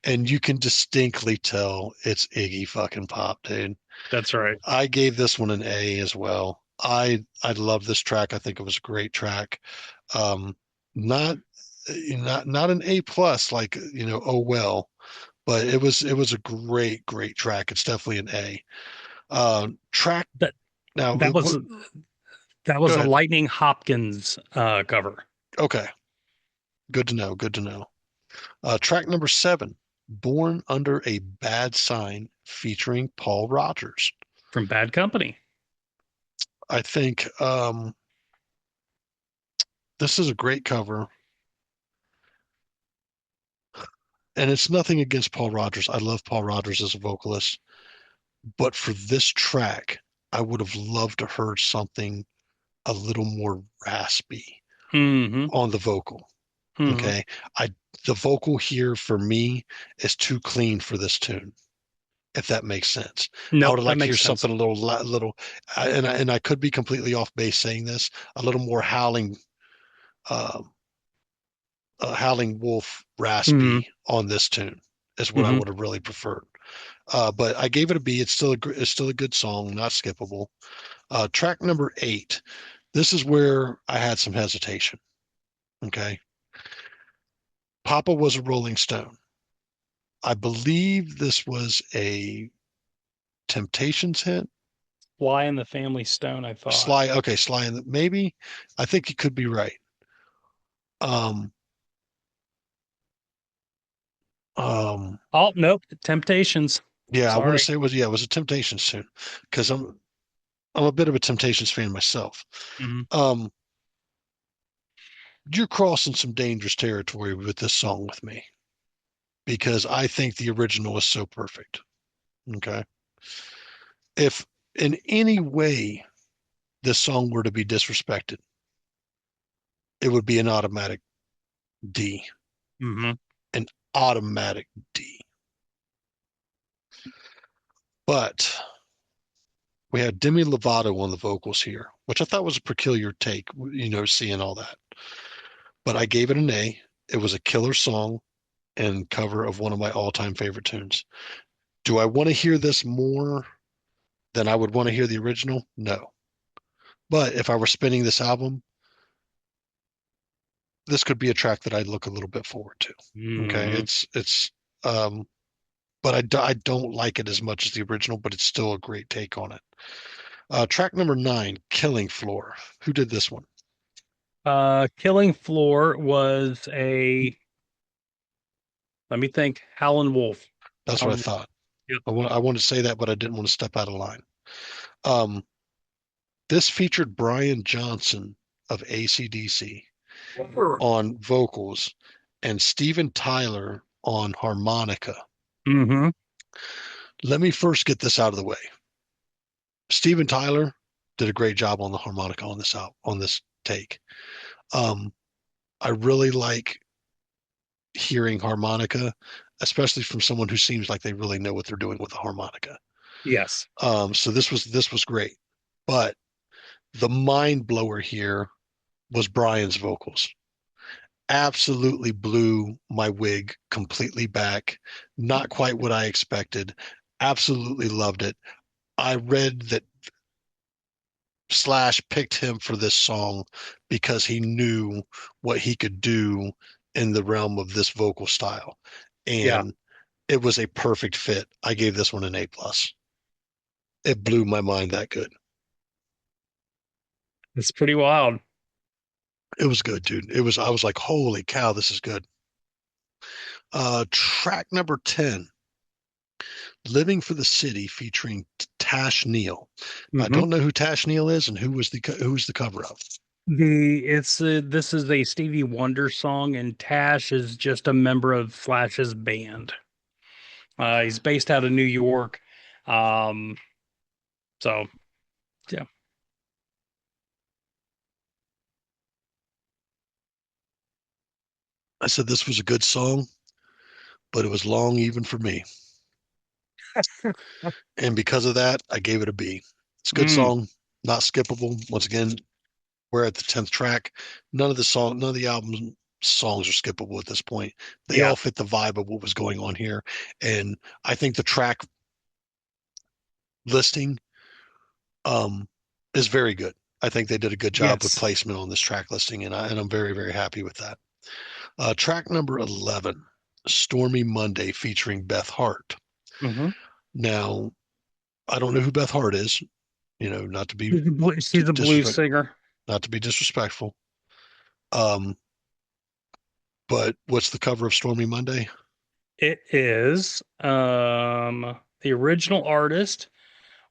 And you can distinctly tell it's Iggy fucking Pop, dude. that's right. I gave this one an A as well. I love this track. I think it was a great track. Um, not not an A plus like oh well, but it was a great great track. It's definitely an A. Track That now. that was that Go was a ahead. Lightning Hopkins cover Okay, good to know. Good to know. Track number 7, Born Under a Bad Sign, featuring Paul Rogers. from Bad Company. I think this is a great cover. And it's nothing against Paul Rogers. I love Paul Rogers as a vocalist. But for this track, I would have loved to heard something a little more raspy Mm-hmm. on the vocal. Mm-hmm. Okay. I the vocal here for me is too clean for this tune, if that makes sense. I would Nope, have that liked to hear makes sense. something a little, and I could be completely off base saying this, a little more uh, howling wolf Mm-hmm. raspy on this tune is what I Mm-hmm. would have really preferred. But I gave it a B. It's still a good song, not skippable. Track number 8. This is where I had some hesitation. Okay. Papa Was a Rolling Stone. I believe this was a Temptations hit. Fly in the Family Stone, I thought. Sly. Okay, Sly. Maybe. I think you could be right. Um. Um. Oh, nope. Temptations. Yeah, I want to Sorry. say it was. Yeah, it was a Temptations tune because I'm I'm a bit of a Temptations fan myself. Mhm. Um, you're crossing some dangerous territory with this song with me because I think the original is so perfect. Okay. If in any way this song were to be disrespected, it would be an automatic D, Mhm. an automatic D. But we had Demi Lovato on the vocals here, which I thought was a peculiar take, seeing all that. But I gave it an A. It was a killer song and cover of one of my all-time favorite tunes. Do I want to hear this more than I would want to hear the original? No. But if I were spinning this album, this could be a track that I'd look a little bit forward to. Okay, Mhm. um, but I don't like it as much as the original, but it's still a great take on it. Track number 9, Killing Floor. Who did this one? Killing Floor was a, let me think, Howlin' Wolf. That's what I Howlin' Wolf. thought. Yep. I want to say that, but I didn't want to step out of line. Um, this featured Brian Johnson of AC/DC on vocals and Steven Tyler on harmonica. Mm-hmm. Let me first get this out of the way. Steven Tyler did a great job on the harmonica on this take. Um, I really like hearing harmonica, especially from someone who seems like they really know what they're doing with the harmonica. Yes. So this was great, but the mind blower here was Brian's vocals. Absolutely blew my wig completely back. Not quite what I expected. Absolutely loved it. I read that Slash picked him for this song because he knew what he could do in the realm of this vocal style. Yeah. And it was a perfect fit. I gave this one an A plus. It blew my mind that good. It's pretty wild. It was good, dude. I was like, holy cow, this is good. Track number 10, Living for the City featuring Tash Neal. I Mm-hmm. don't know who Tash Neal is and who's the cover of. This is a Stevie Wonder song, and Tash is just a member of Flash's band. He's based out of New York. Um, so yeah. I said this was a good song, but it was long even for me. And because of that, I gave it a B. It's a good Mm, song, not skippable. Once again, we're at the 10th track. None of the album songs are skippable at this point. They yeah. all fit the vibe of what was going on here. And I think the track listing um, is very good. I think they did a good job with Yes. placement on this track listing, and I'm very, very happy with that. Track number 11, Stormy Monday featuring Beth Hart. Mm-hmm. Now, I don't know who Beth Hart is, not to be She's a blues disrespect, singer. not to be disrespectful. Um, but what's the cover of Stormy Monday? It is. The original artist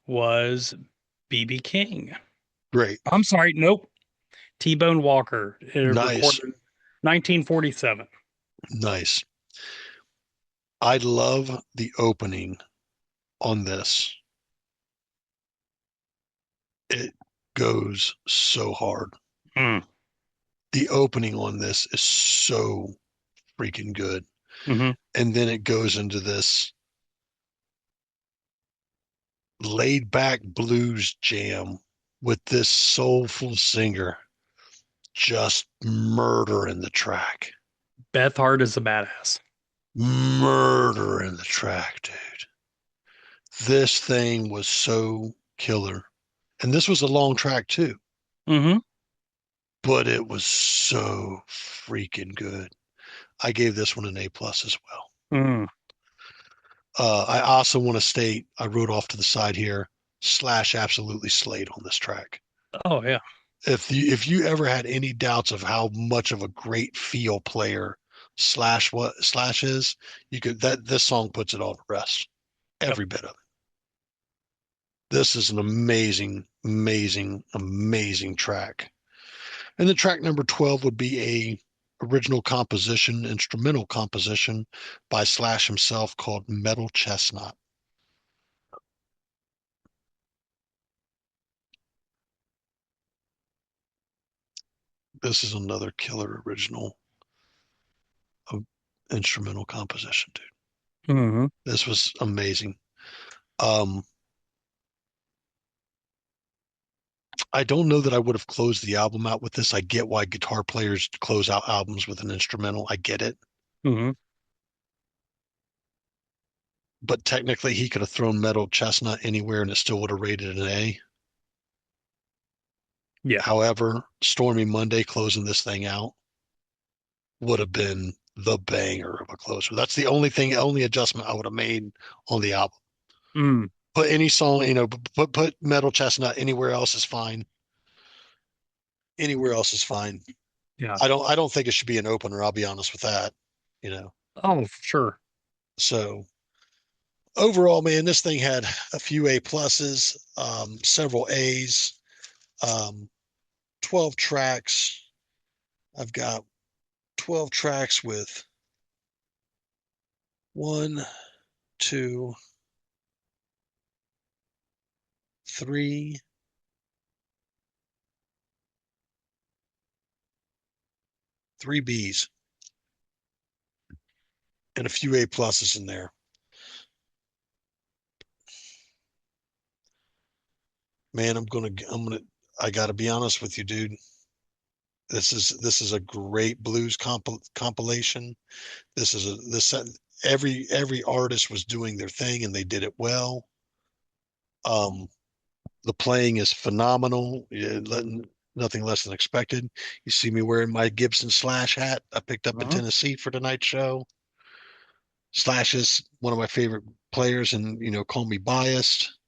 was BB King. Great. I'm sorry, nope. T-Bone Walker. It Nice. recorded 1947. Nice. I love the opening on this. It goes so hard. Mm. The opening on this is so freaking good. Hmm. And then it goes into this laid back blues jam with this soulful singer just murdering the track. Beth Hart is a badass. Murdering the track, dude. This thing was so killer. And this was a long track too, Hmm. but it was so freaking good. I gave this one an A plus as well. Mm. I also want to state, I wrote off to the side here, Slash absolutely slayed on this track. Oh yeah. If you ever had any doubts of how much of a great feel player Slash is, you could that this song puts it all to rest. Yep. Every bit of it. This is an amazing, amazing, amazing track. And then track number 12 would be a original composition, instrumental composition by Slash himself called Metal Chestnut. This is another killer original instrumental composition, dude. Mm-hmm. This was amazing. Um, I don't know that I would have closed the album out with this. I get why guitar players close out albums with an instrumental. I get it. Mm-hmm. But technically, he could have thrown Metal Chestnut anywhere and it still would have rated an A. Yeah. However, Stormy Monday closing this thing out would have been the banger of a closer. That's the only adjustment I would have made on the album. Mm. Put any song, put Metal Chestnut anywhere else is fine. Anywhere else is fine. Yeah. I don't think it should be an opener. I'll be honest with that. You know. Oh, for sure. So overall, man, this thing had a few A pluses, several A's, 12 tracks. I've got 12 tracks with one, two, three, three B's and a few A pluses in there. Man, I gotta be honest with you, dude. This is a great blues compilation. This every artist was doing their thing and they did it well. Um, the playing is phenomenal. Nothing less than expected. You see me wearing my Gibson Slash hat I picked up in Uh-huh. Tennessee for tonight's show. Slash is one of my favorite players, and call me biased.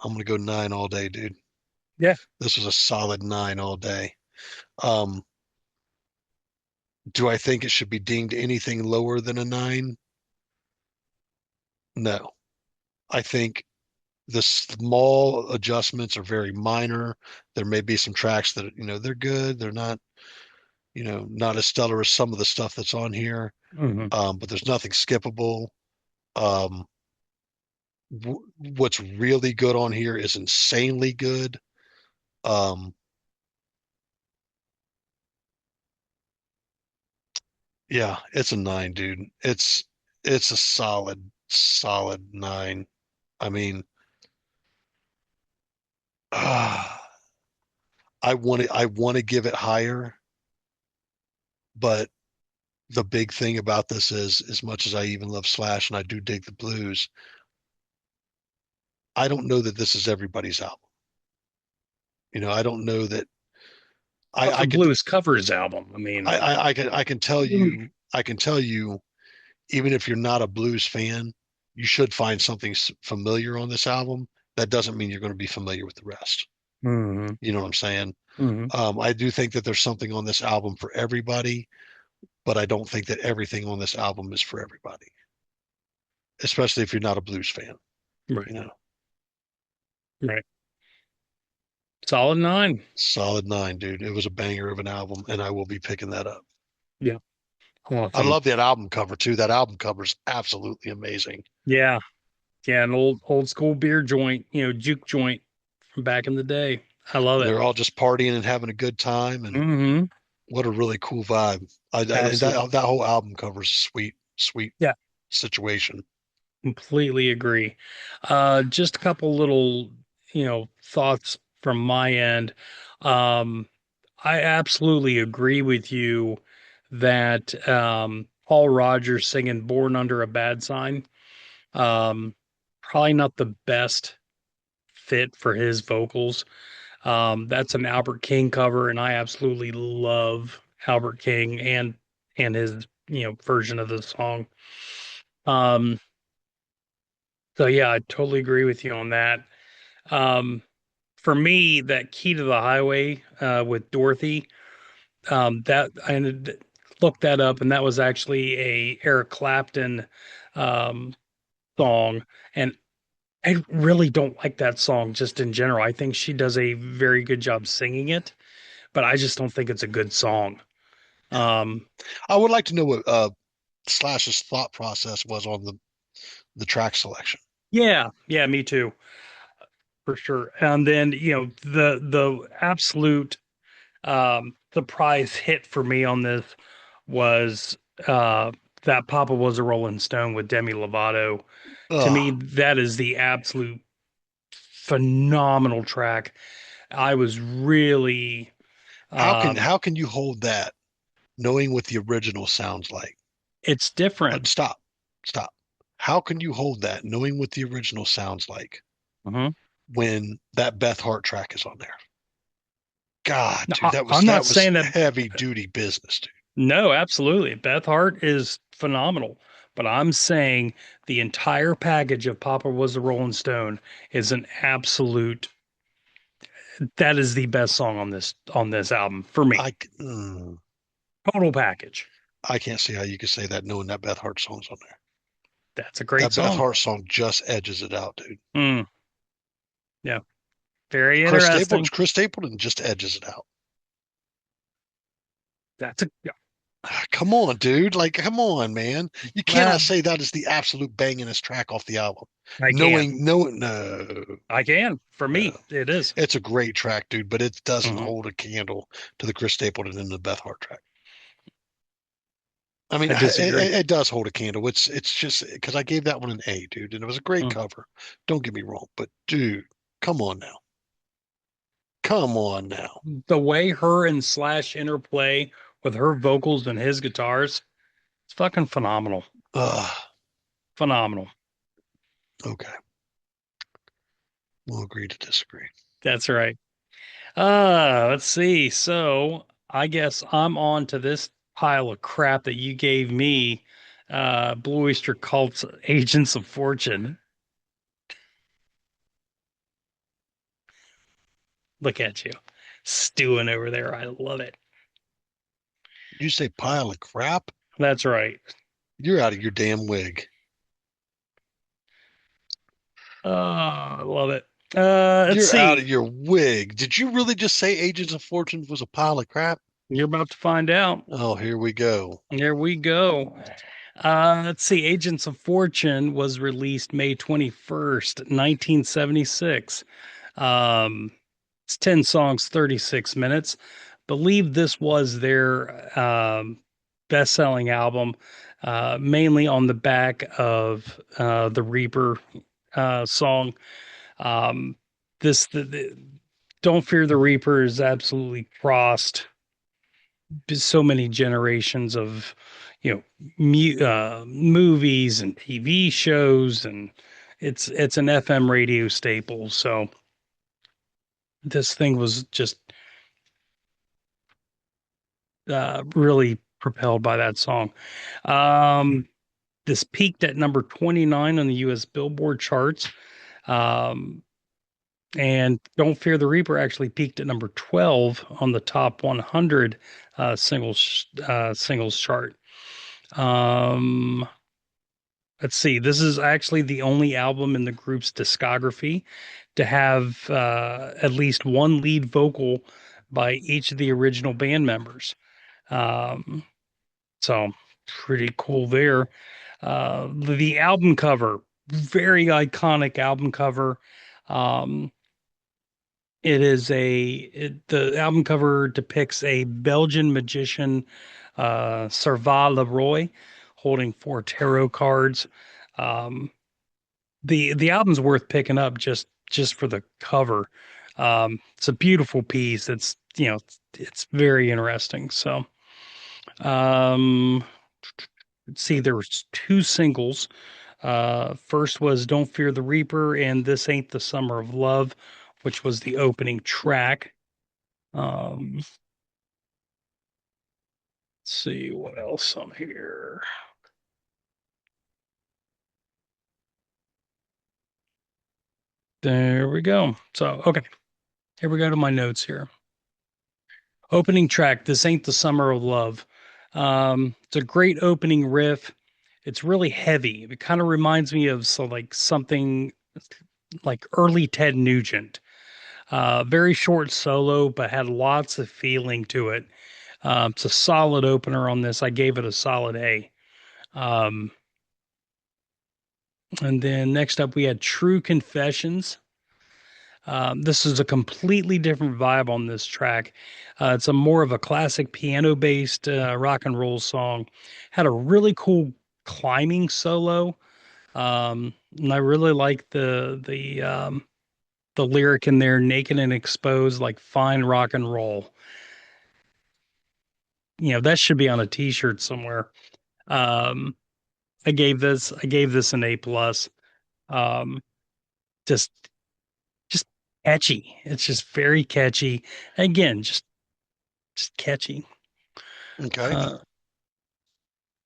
I'm gonna go 9 all day, dude. Yeah. This was a solid 9 all day. Um, do I think it should be deemed anything lower than a 9? No. I think the small adjustments are very minor. There may be some tracks that, they're good. They're not, not as stellar as some of the stuff that's on here. Mm-hmm. But there's nothing skippable. Um, what's really good on here is insanely good. Um, yeah, it's a 9, dude. It's a solid 9. I mean, I want to give it higher, but the big thing about this is, as much as I even love Slash and I do dig the blues, I don't know that this is everybody's album. I don't know that Well, I, it's a I could blues covers album. I mean, I can tell you even if you're not a blues fan, you should find something familiar on this album. That doesn't mean you're going to be familiar with the rest. mm-hmm. You know what I'm saying? Mm-hmm. I do think that there's something on this album for everybody, but I don't think that everything on this album is for everybody, especially if you're not a blues fan, Right. you know. Right. Solid 9. Solid 9, dude. It was a banger of an album, and I will be picking that up. Yeah. I Awesome. love that album cover too. That album cover is absolutely amazing. Yeah. Yeah. An old school beer joint, juke joint from back in the day. I love And it. they're all just partying and having a good time, and Mm-hmm. what a really cool vibe. And Absolutely. that whole album cover is a sweet, sweet Yeah. situation. Completely agree. Just a couple little, thoughts from my end. Um, I absolutely agree with you that Paul Rogers singing "Born Under a Bad Sign" um, probably not the best fit for his vocals. That's an Albert King cover, and I absolutely love Albert King and his version of the song. Um, so yeah, I totally agree with you on that. Um, for me, that Key to the Highway with Dorothy, that I ended looked that up, and that was actually a Eric Clapton um, song. And I really don't like that song just in general. I think she does a very good job singing it, but I just don't think it's a good song. Yeah. Um, I would like to know what Slash's thought process was on the track selection. yeah, yeah, me too, for sure. And then, the absolute surprise hit for me on this was uh that Papa Was a Rolling Stone with Demi Lovato. To me, Ugh. that is the absolute phenomenal track. I was really um How can you hold that knowing what the original sounds like? it's different. Stop. Stop. How can you hold that knowing what the original sounds like Mhm. when that Beth Hart track is on there? God, No, dude, I'm not that was saying that. heavy duty business, dude. No, absolutely. Beth Hart is phenomenal. But I'm saying the entire package of Papa Was a Rolling Stone is an absolute, that is the best song on this album for me. I mm, Total package. I can't see how you could say that knowing that Beth Hart song's on there. That's a great That Beth song. Hart song just edges it out, dude. Mm, yeah. Very interesting. Chris Stapleton just edges it out. That's a Come on, dude. Like, come on, man. You uh, cannot say that is the absolute bangingest track off the album. I can. No, I can. For me, no. it is. It's a great track, dude, but it doesn't Mhm. hold a candle to the Chris Stapleton and the Beth Hart track. I mean, I disagree. it does hold a candle. It's just because I gave that one an A, dude, and it was a great Mm. cover. Don't get me wrong, but dude, come on now. Come on now. The way her and Slash interplay with her vocals and his guitars, it's fucking phenomenal. Ugh, Phenomenal. okay. We'll agree to disagree. That's right. Let's see. So I guess I'm on to this pile of crap that you gave me. Blue Oyster Cult's Agents of Fortune. Look at you, stewing over there. I love it. You say pile of crap? That's right. You're out of your damn wig. I love it. Let's You're out of see. your wig. Did you really just say Agents of Fortune was a pile of crap? You're about to find out. Oh, here we go. There we go. Let's see. Agents of Fortune was released May 21st, 1976. Um, it's 10 songs, 36 minutes. Believe this was their best-selling album, mainly on the back of the Reaper song. Um, the Don't Fear the Reaper is absolutely crossed so many generations of, movies and TV shows, and it's an FM radio staple. So this thing was just really propelled by that song. Um, this peaked at number 29 on the U.S. Billboard charts. Um, and Don't Fear the Reaper actually peaked at number 12 on the top 100 singles chart. Um, let's see. This is actually the only album in the group's discography to have at least one lead vocal by each of the original band members. Um, so pretty cool there. The album cover, very iconic album cover. Um, the album cover depicts a Belgian magician, Serval Leroy, holding four tarot cards. Um, the album's worth picking up just for the cover. It's a beautiful piece. It's very interesting. So, um, let's see, there was two singles. First was Don't Fear the Reaper and This Ain't the Summer of Love, which was the opening track. Let's see what else on here. There we go. So, okay, here we go to my notes here. Opening track, This Ain't the Summer of Love. It's a great opening riff. It's really heavy. It kind of reminds me of something like early Ted Nugent. Very short solo, but had lots of feeling to it. It's a solid opener on this. I gave it a solid A. Um, and then next up, we had True Confessions. This is a completely different vibe on this track. It's a more of a classic piano based rock and roll song. Had a really cool climbing solo. And I really like the lyric in there, naked and exposed, like fine rock and roll. That should be on a t-shirt somewhere. Um, I gave this an A plus. Um, just just catchy. It's just very catchy. Again, just catchy. Okay. Let's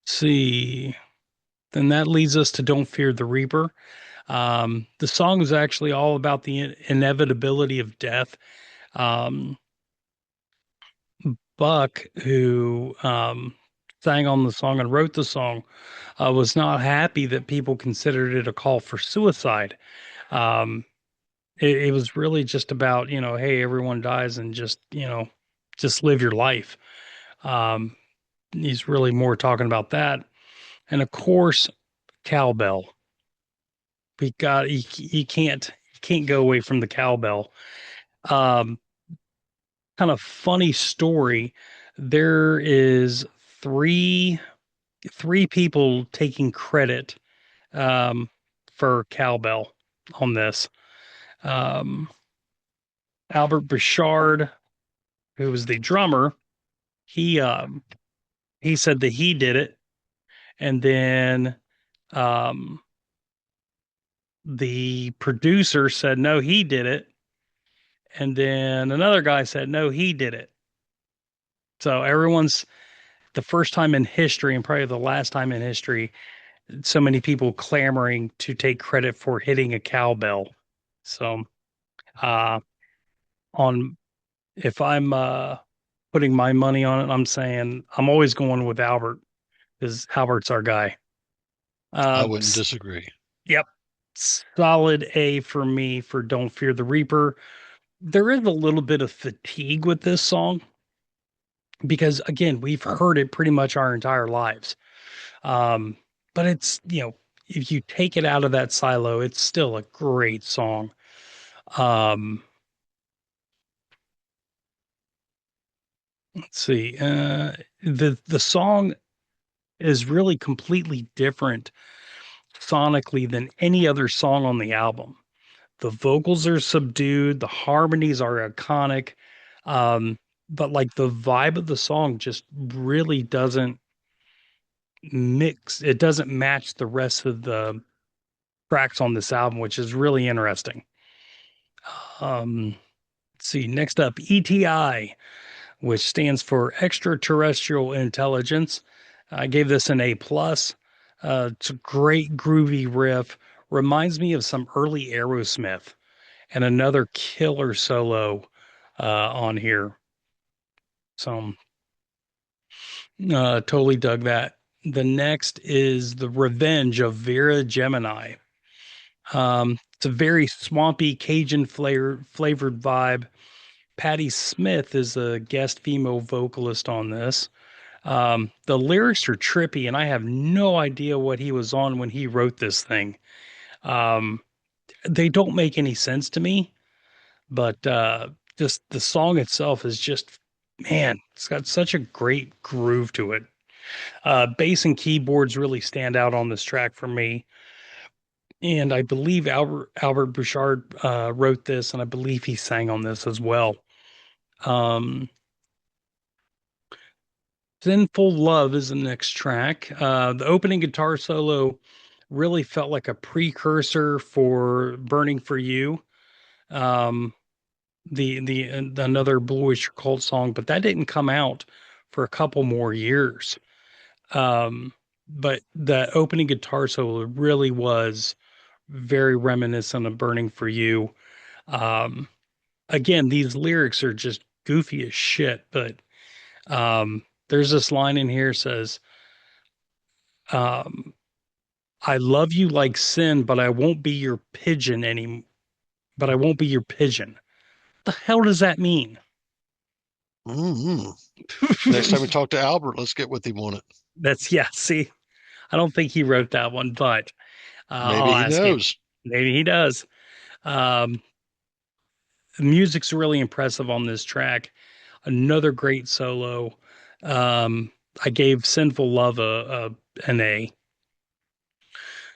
see. Then that leads us to Don't Fear the Reaper. The song is actually all about the inevitability of death. Um, Buck, who sang on the song and wrote the song, was not happy that people considered it a call for suicide. Um, it was really just about, hey, everyone dies and just live your life. Um, he's really more talking about that. And of course, cowbell. You can't go away from the cowbell. Um, Kind of funny story. There is three three people taking credit um, for cowbell on this. Um, Albert Bouchard, who was the drummer, he um, he said that he did it, and then um, the producer said no, he did it, and then another guy said no, he did it. So everyone's the first time in history, and probably the last time in history, so many people clamoring to take credit for hitting a cowbell. So, uh, on if I'm putting my money on it, I'm saying I'm always going with Albert because Albert's our guy. I Uh, wouldn't disagree. yep, solid A for me for Don't Fear the Reaper. There is a little bit of fatigue with this song because again, we've heard it pretty much our entire lives. Um, but it's, if you take it out of that silo, it's still a great song. Um, let's see. The song is really completely different sonically than any other song on the album. The vocals are subdued, the harmonies are iconic. But like the vibe of the song just really doesn't it doesn't match the rest of the tracks on this album, which is really interesting. Um, let's see, next up, ETI, which stands for Extraterrestrial Intelligence. I gave this an A plus. It's a great groovy riff. Reminds me of some early Aerosmith and another killer solo on here. So totally dug that. The next is The Revenge of Vera Gemini. It's a very swampy Cajun flavored vibe. Patti Smith is a guest female vocalist on this. The lyrics are trippy, and I have no idea what he was on when he wrote this thing. Um, they don't make any sense to me, but just the song itself is just, man, it's got such a great groove to it. Bass and keyboards really stand out on this track for me. And I believe Albert Bouchard wrote this, and I believe he sang on this as well. Um, Sinful Love is the next track. The opening guitar solo really felt like a precursor for Burning for You, um, the another Blue Oyster Cult song, but that didn't come out for a couple more years. But the opening guitar solo really was very reminiscent of Burning for You. Again, these lyrics are just goofy as shit, but There's this line in here says, um, "I love you like sin, but I won't be your pigeon any. But I won't be your pigeon." The hell does that mean? Hmm. Next time we talk to Albert, let's get with him on it. That's yeah. See, I don't think he wrote that one, but I'll Maybe he ask him. knows. Maybe he does. Um, the music's really impressive on this track. Another great solo. I gave Sinful Love an A.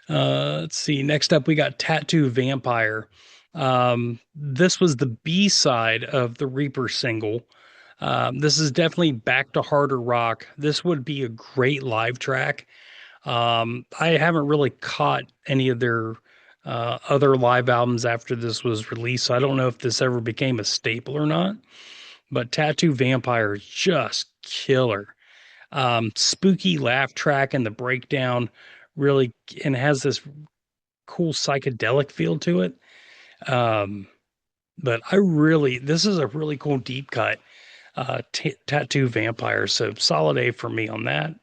Let's see. Next up, we got Tattoo Vampire. This was the B side of the Reaper single. This is definitely back to harder rock. This would be a great live track. I haven't really caught any of their other live albums after this was released, so I don't know if this ever became a staple or not. But Tattoo Vampire is just killer. Spooky laugh track and the breakdown really and has this cool psychedelic feel to it. Um, but this is a really cool deep cut. Tattoo Vampire, so solid A for me on that.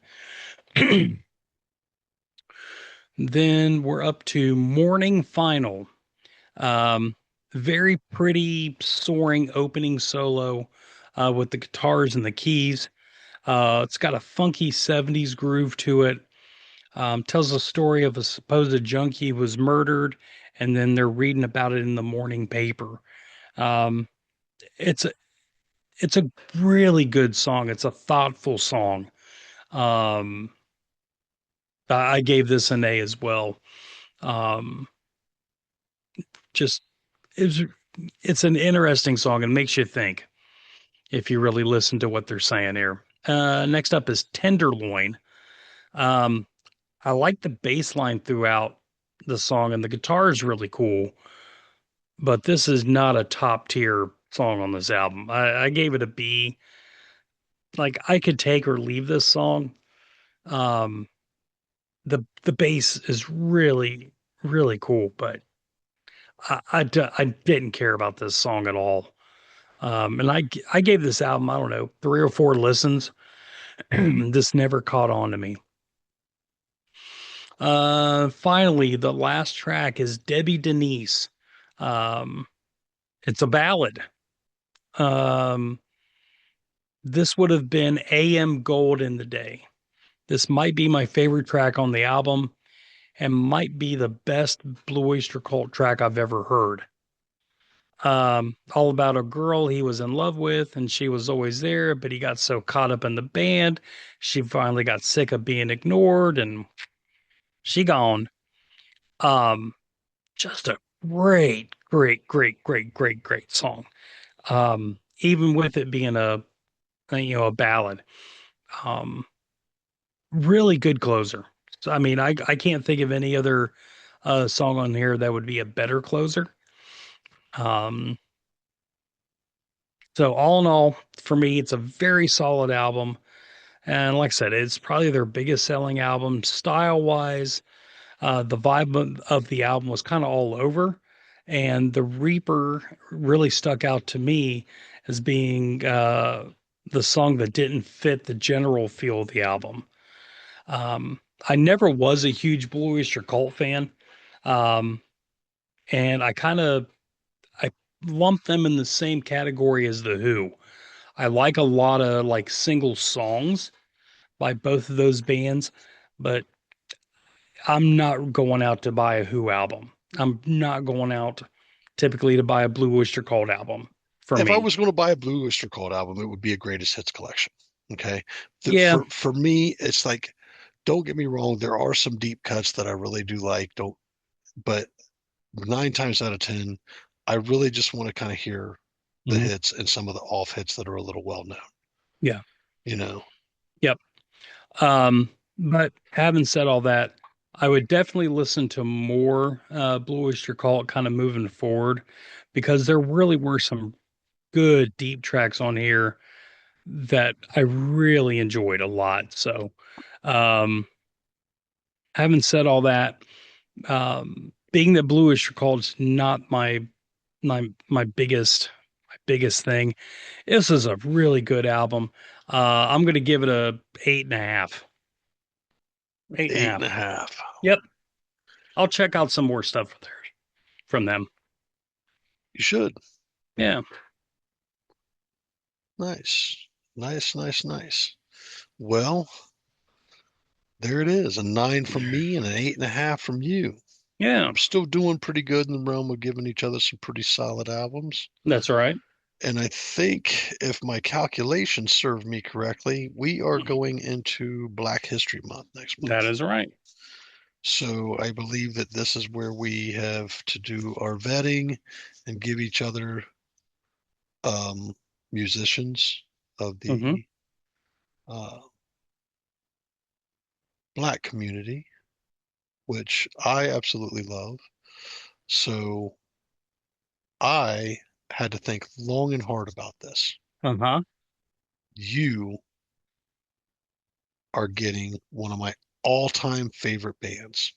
Then we're up to Morning Final. Um, Very pretty soaring opening solo with the guitars and the keys. It's got a funky 70s groove to it. Tells the story of a supposed junkie who was murdered, and then they're reading about it in the morning paper. Um, it's a it's a really good song. It's a thoughtful song. Um, I gave this an A as well. Um, just it's it's an interesting song and makes you think if you really listen to what they're saying here. Next up is Tenderloin. Um, I like the bass line throughout the song, and the guitar is really cool, but this is not a top tier song on this album. I gave it a B. Like I could take or leave this song. Um, the bass is really cool, but I didn't care about this song at all. And I gave this album, I don't know, 3 or 4 listens. This never caught on to me. Finally, the last track is Debbie Denise. Um, it's a ballad. Um, this would have been AM Gold in the day. This might be my favorite track on the album and might be the best Blue Oyster Cult track I've ever heard. All about a girl he was in love with, and she was always there, but he got so caught up in the band, she finally got sick of being ignored, and she gone. Um, just a great song. Even with it being a ballad. Um, really good closer. So, I mean, I can't think of any other song on here that would be a better closer. Um, so all in all, for me, it's a very solid album. And like I said, it's probably their biggest selling album style wise. The vibe of the album was kind of all over. And The Reaper really stuck out to me as being the song that didn't fit the general feel of the album. I never was a huge Blue Oyster Cult fan. Um, and I lump them in the same category as The Who. I like a lot of like single songs by both of those bands, but I'm not going out to buy a Who album. I'm not going out typically to buy a Blue Oyster Cult album for If I me. was going to buy a Blue Oyster Cult album, it would be a greatest hits collection. Okay. Yeah. For me, it's like, don't get me wrong, there are some deep cuts that I really do like. Don't, but 9 times out of 10, I really just want to kind of hear the Mhm. hits and some of the off hits that are a little well known, Yeah. you know. Yep. But having said all that, I would definitely listen to more Blue Oyster Cult kind of moving forward because there really were some good deep tracks on here that I really enjoyed a lot. So, um, having said all that, being that Blue Oyster Cult is not my biggest thing. This is a really good album. I'm going to give it a 8.5. Eight and a Eight and half. a half. Yep. I'll check out some more stuff from them. You should. Yeah. Nice. Nice, nice, nice. Well, there it is. A 9 from me and an 8.5 from you. Yeah. I'm still doing pretty good in the realm of giving each other some pretty solid albums. That's right. And I think if my calculations serve me correctly, we are going into Black History Month next That month. is right. So I believe that this is where we have to do our vetting and give each other musicians of Mm-hmm. the uh, Black community, which I absolutely love. So I had to think long and hard about this. Uh-huh. You are getting one of my all-time favorite bands.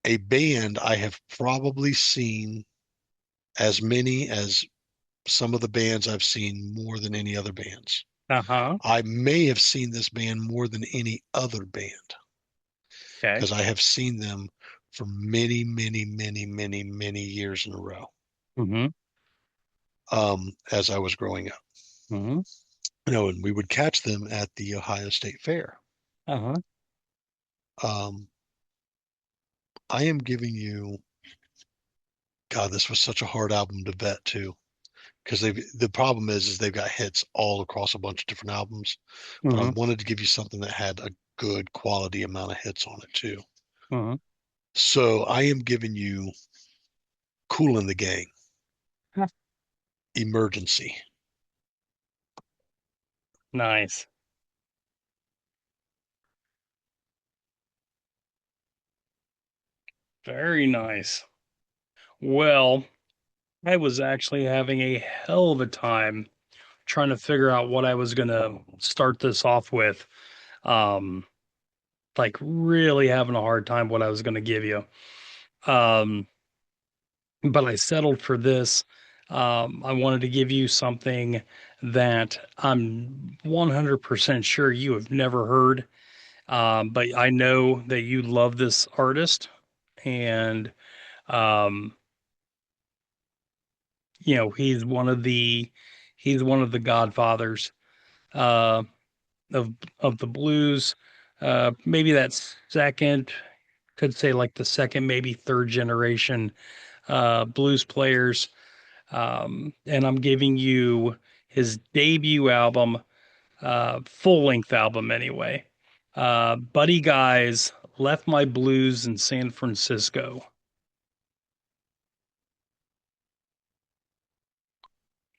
A band I have probably seen as many as some of the bands I've seen more than any other bands. Uh-huh. I may have seen this band more than any other band Okay. because I have seen them for many, many, many, many, many years in a row Mm-hmm. as I was growing up. Mm-hmm. And we would catch them at the Ohio State Fair. Uh-huh. Um, I am giving you, God, this was such a hard album to vet too, because the problem is they've got hits all across a bunch of different albums, but I Mm-hmm. wanted to give you something that had a good quality amount of hits on it too. Mm-hmm. So I am giving you Cool in the Gang, Emergency. Nice. Very nice. Well, I was actually having a hell of a time trying to figure out what I was going to start this off with. Um, like really having a hard time what I was going to give you. Um, but I settled for this. I wanted to give you something that I'm 100% sure you have never heard. But I know that you love this artist and, um, he's one of the godfathers, uh, of, of the blues. Maybe that second, could say like the second, maybe third generation, blues players. And I'm giving you his debut album, full length album anyway. Buddy Guys Left My Blues in San Francisco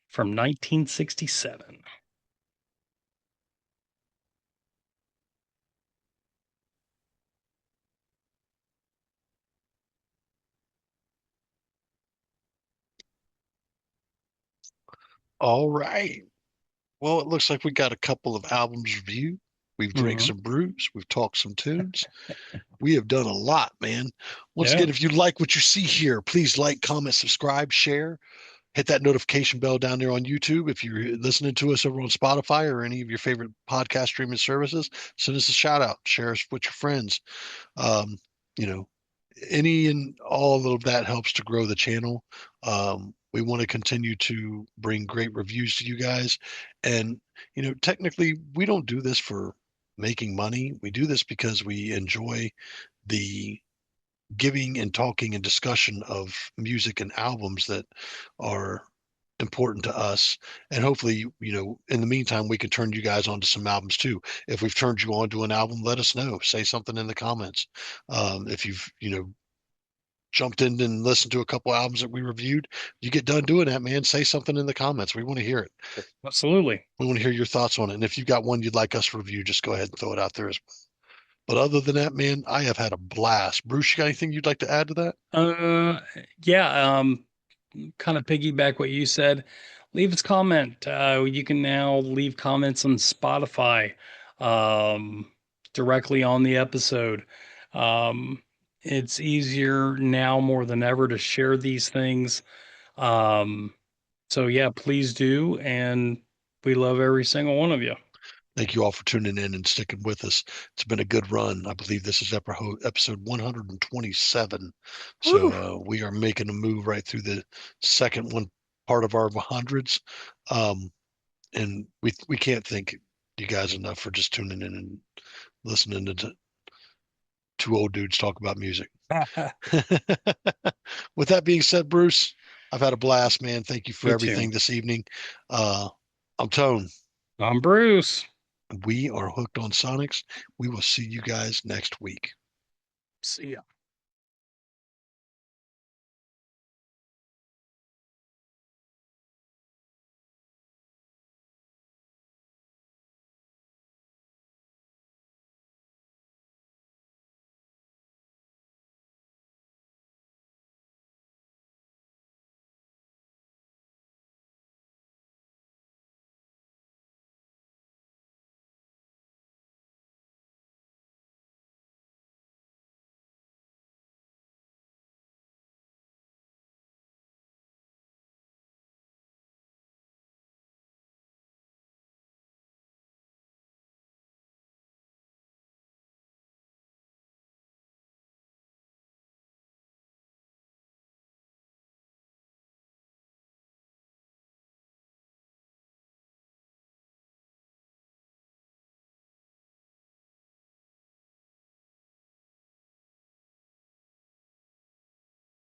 from 1967. All right. Well, it looks like we got a couple of albums reviewed. We've drank Mm-hmm. some brews. We've talked some tunes. We have done a lot, man. Once Yeah, again, if you like what you see here, please like, comment, subscribe, share. Hit that notification bell down there on YouTube. If you're listening to us over on Spotify or any of your favorite podcast streaming services, send us a shout out, share us with your friends. Um, you know, any and all of that helps to grow the channel. We want to continue to bring great reviews to you guys. And, technically, we don't do this for making money. We do this because we enjoy the giving and talking and discussion of music and albums that are important to us. And hopefully, in the meantime, we can turn you guys on to some albums too. If we've turned you on to an album, let us know. Say something in the comments. If you've, jumped in and listened to a couple albums that we reviewed, you get done doing that, man, say something in the comments. We want to hear it. absolutely. We want to hear your thoughts on it. And if you've got one you'd like us to review, just go ahead and throw it out there as well. But other than that, man, I have had a blast. Bruce, you got anything you'd like to add to that? Uh, yeah, kind of piggyback what you said. Leave us comment. You can now leave comments on Spotify, um, directly on the episode. Um, it's easier now more than ever to share these things. Um, So yeah, please do. And we love every single one of you. Thank you all for tuning in and sticking with us. It's been a good run. I believe this is episode 127. So Woo! we are making a move right through the second one part of our hundreds. And we can't thank you guys enough for just tuning in and listening to two old dudes talk about music. With that being said, Bruce, I've had a blast, man. Thank you for Me too. everything this evening. I'm Tone. I'm Bruce. We are hooked on Sonics. We will see you guys next week. See ya.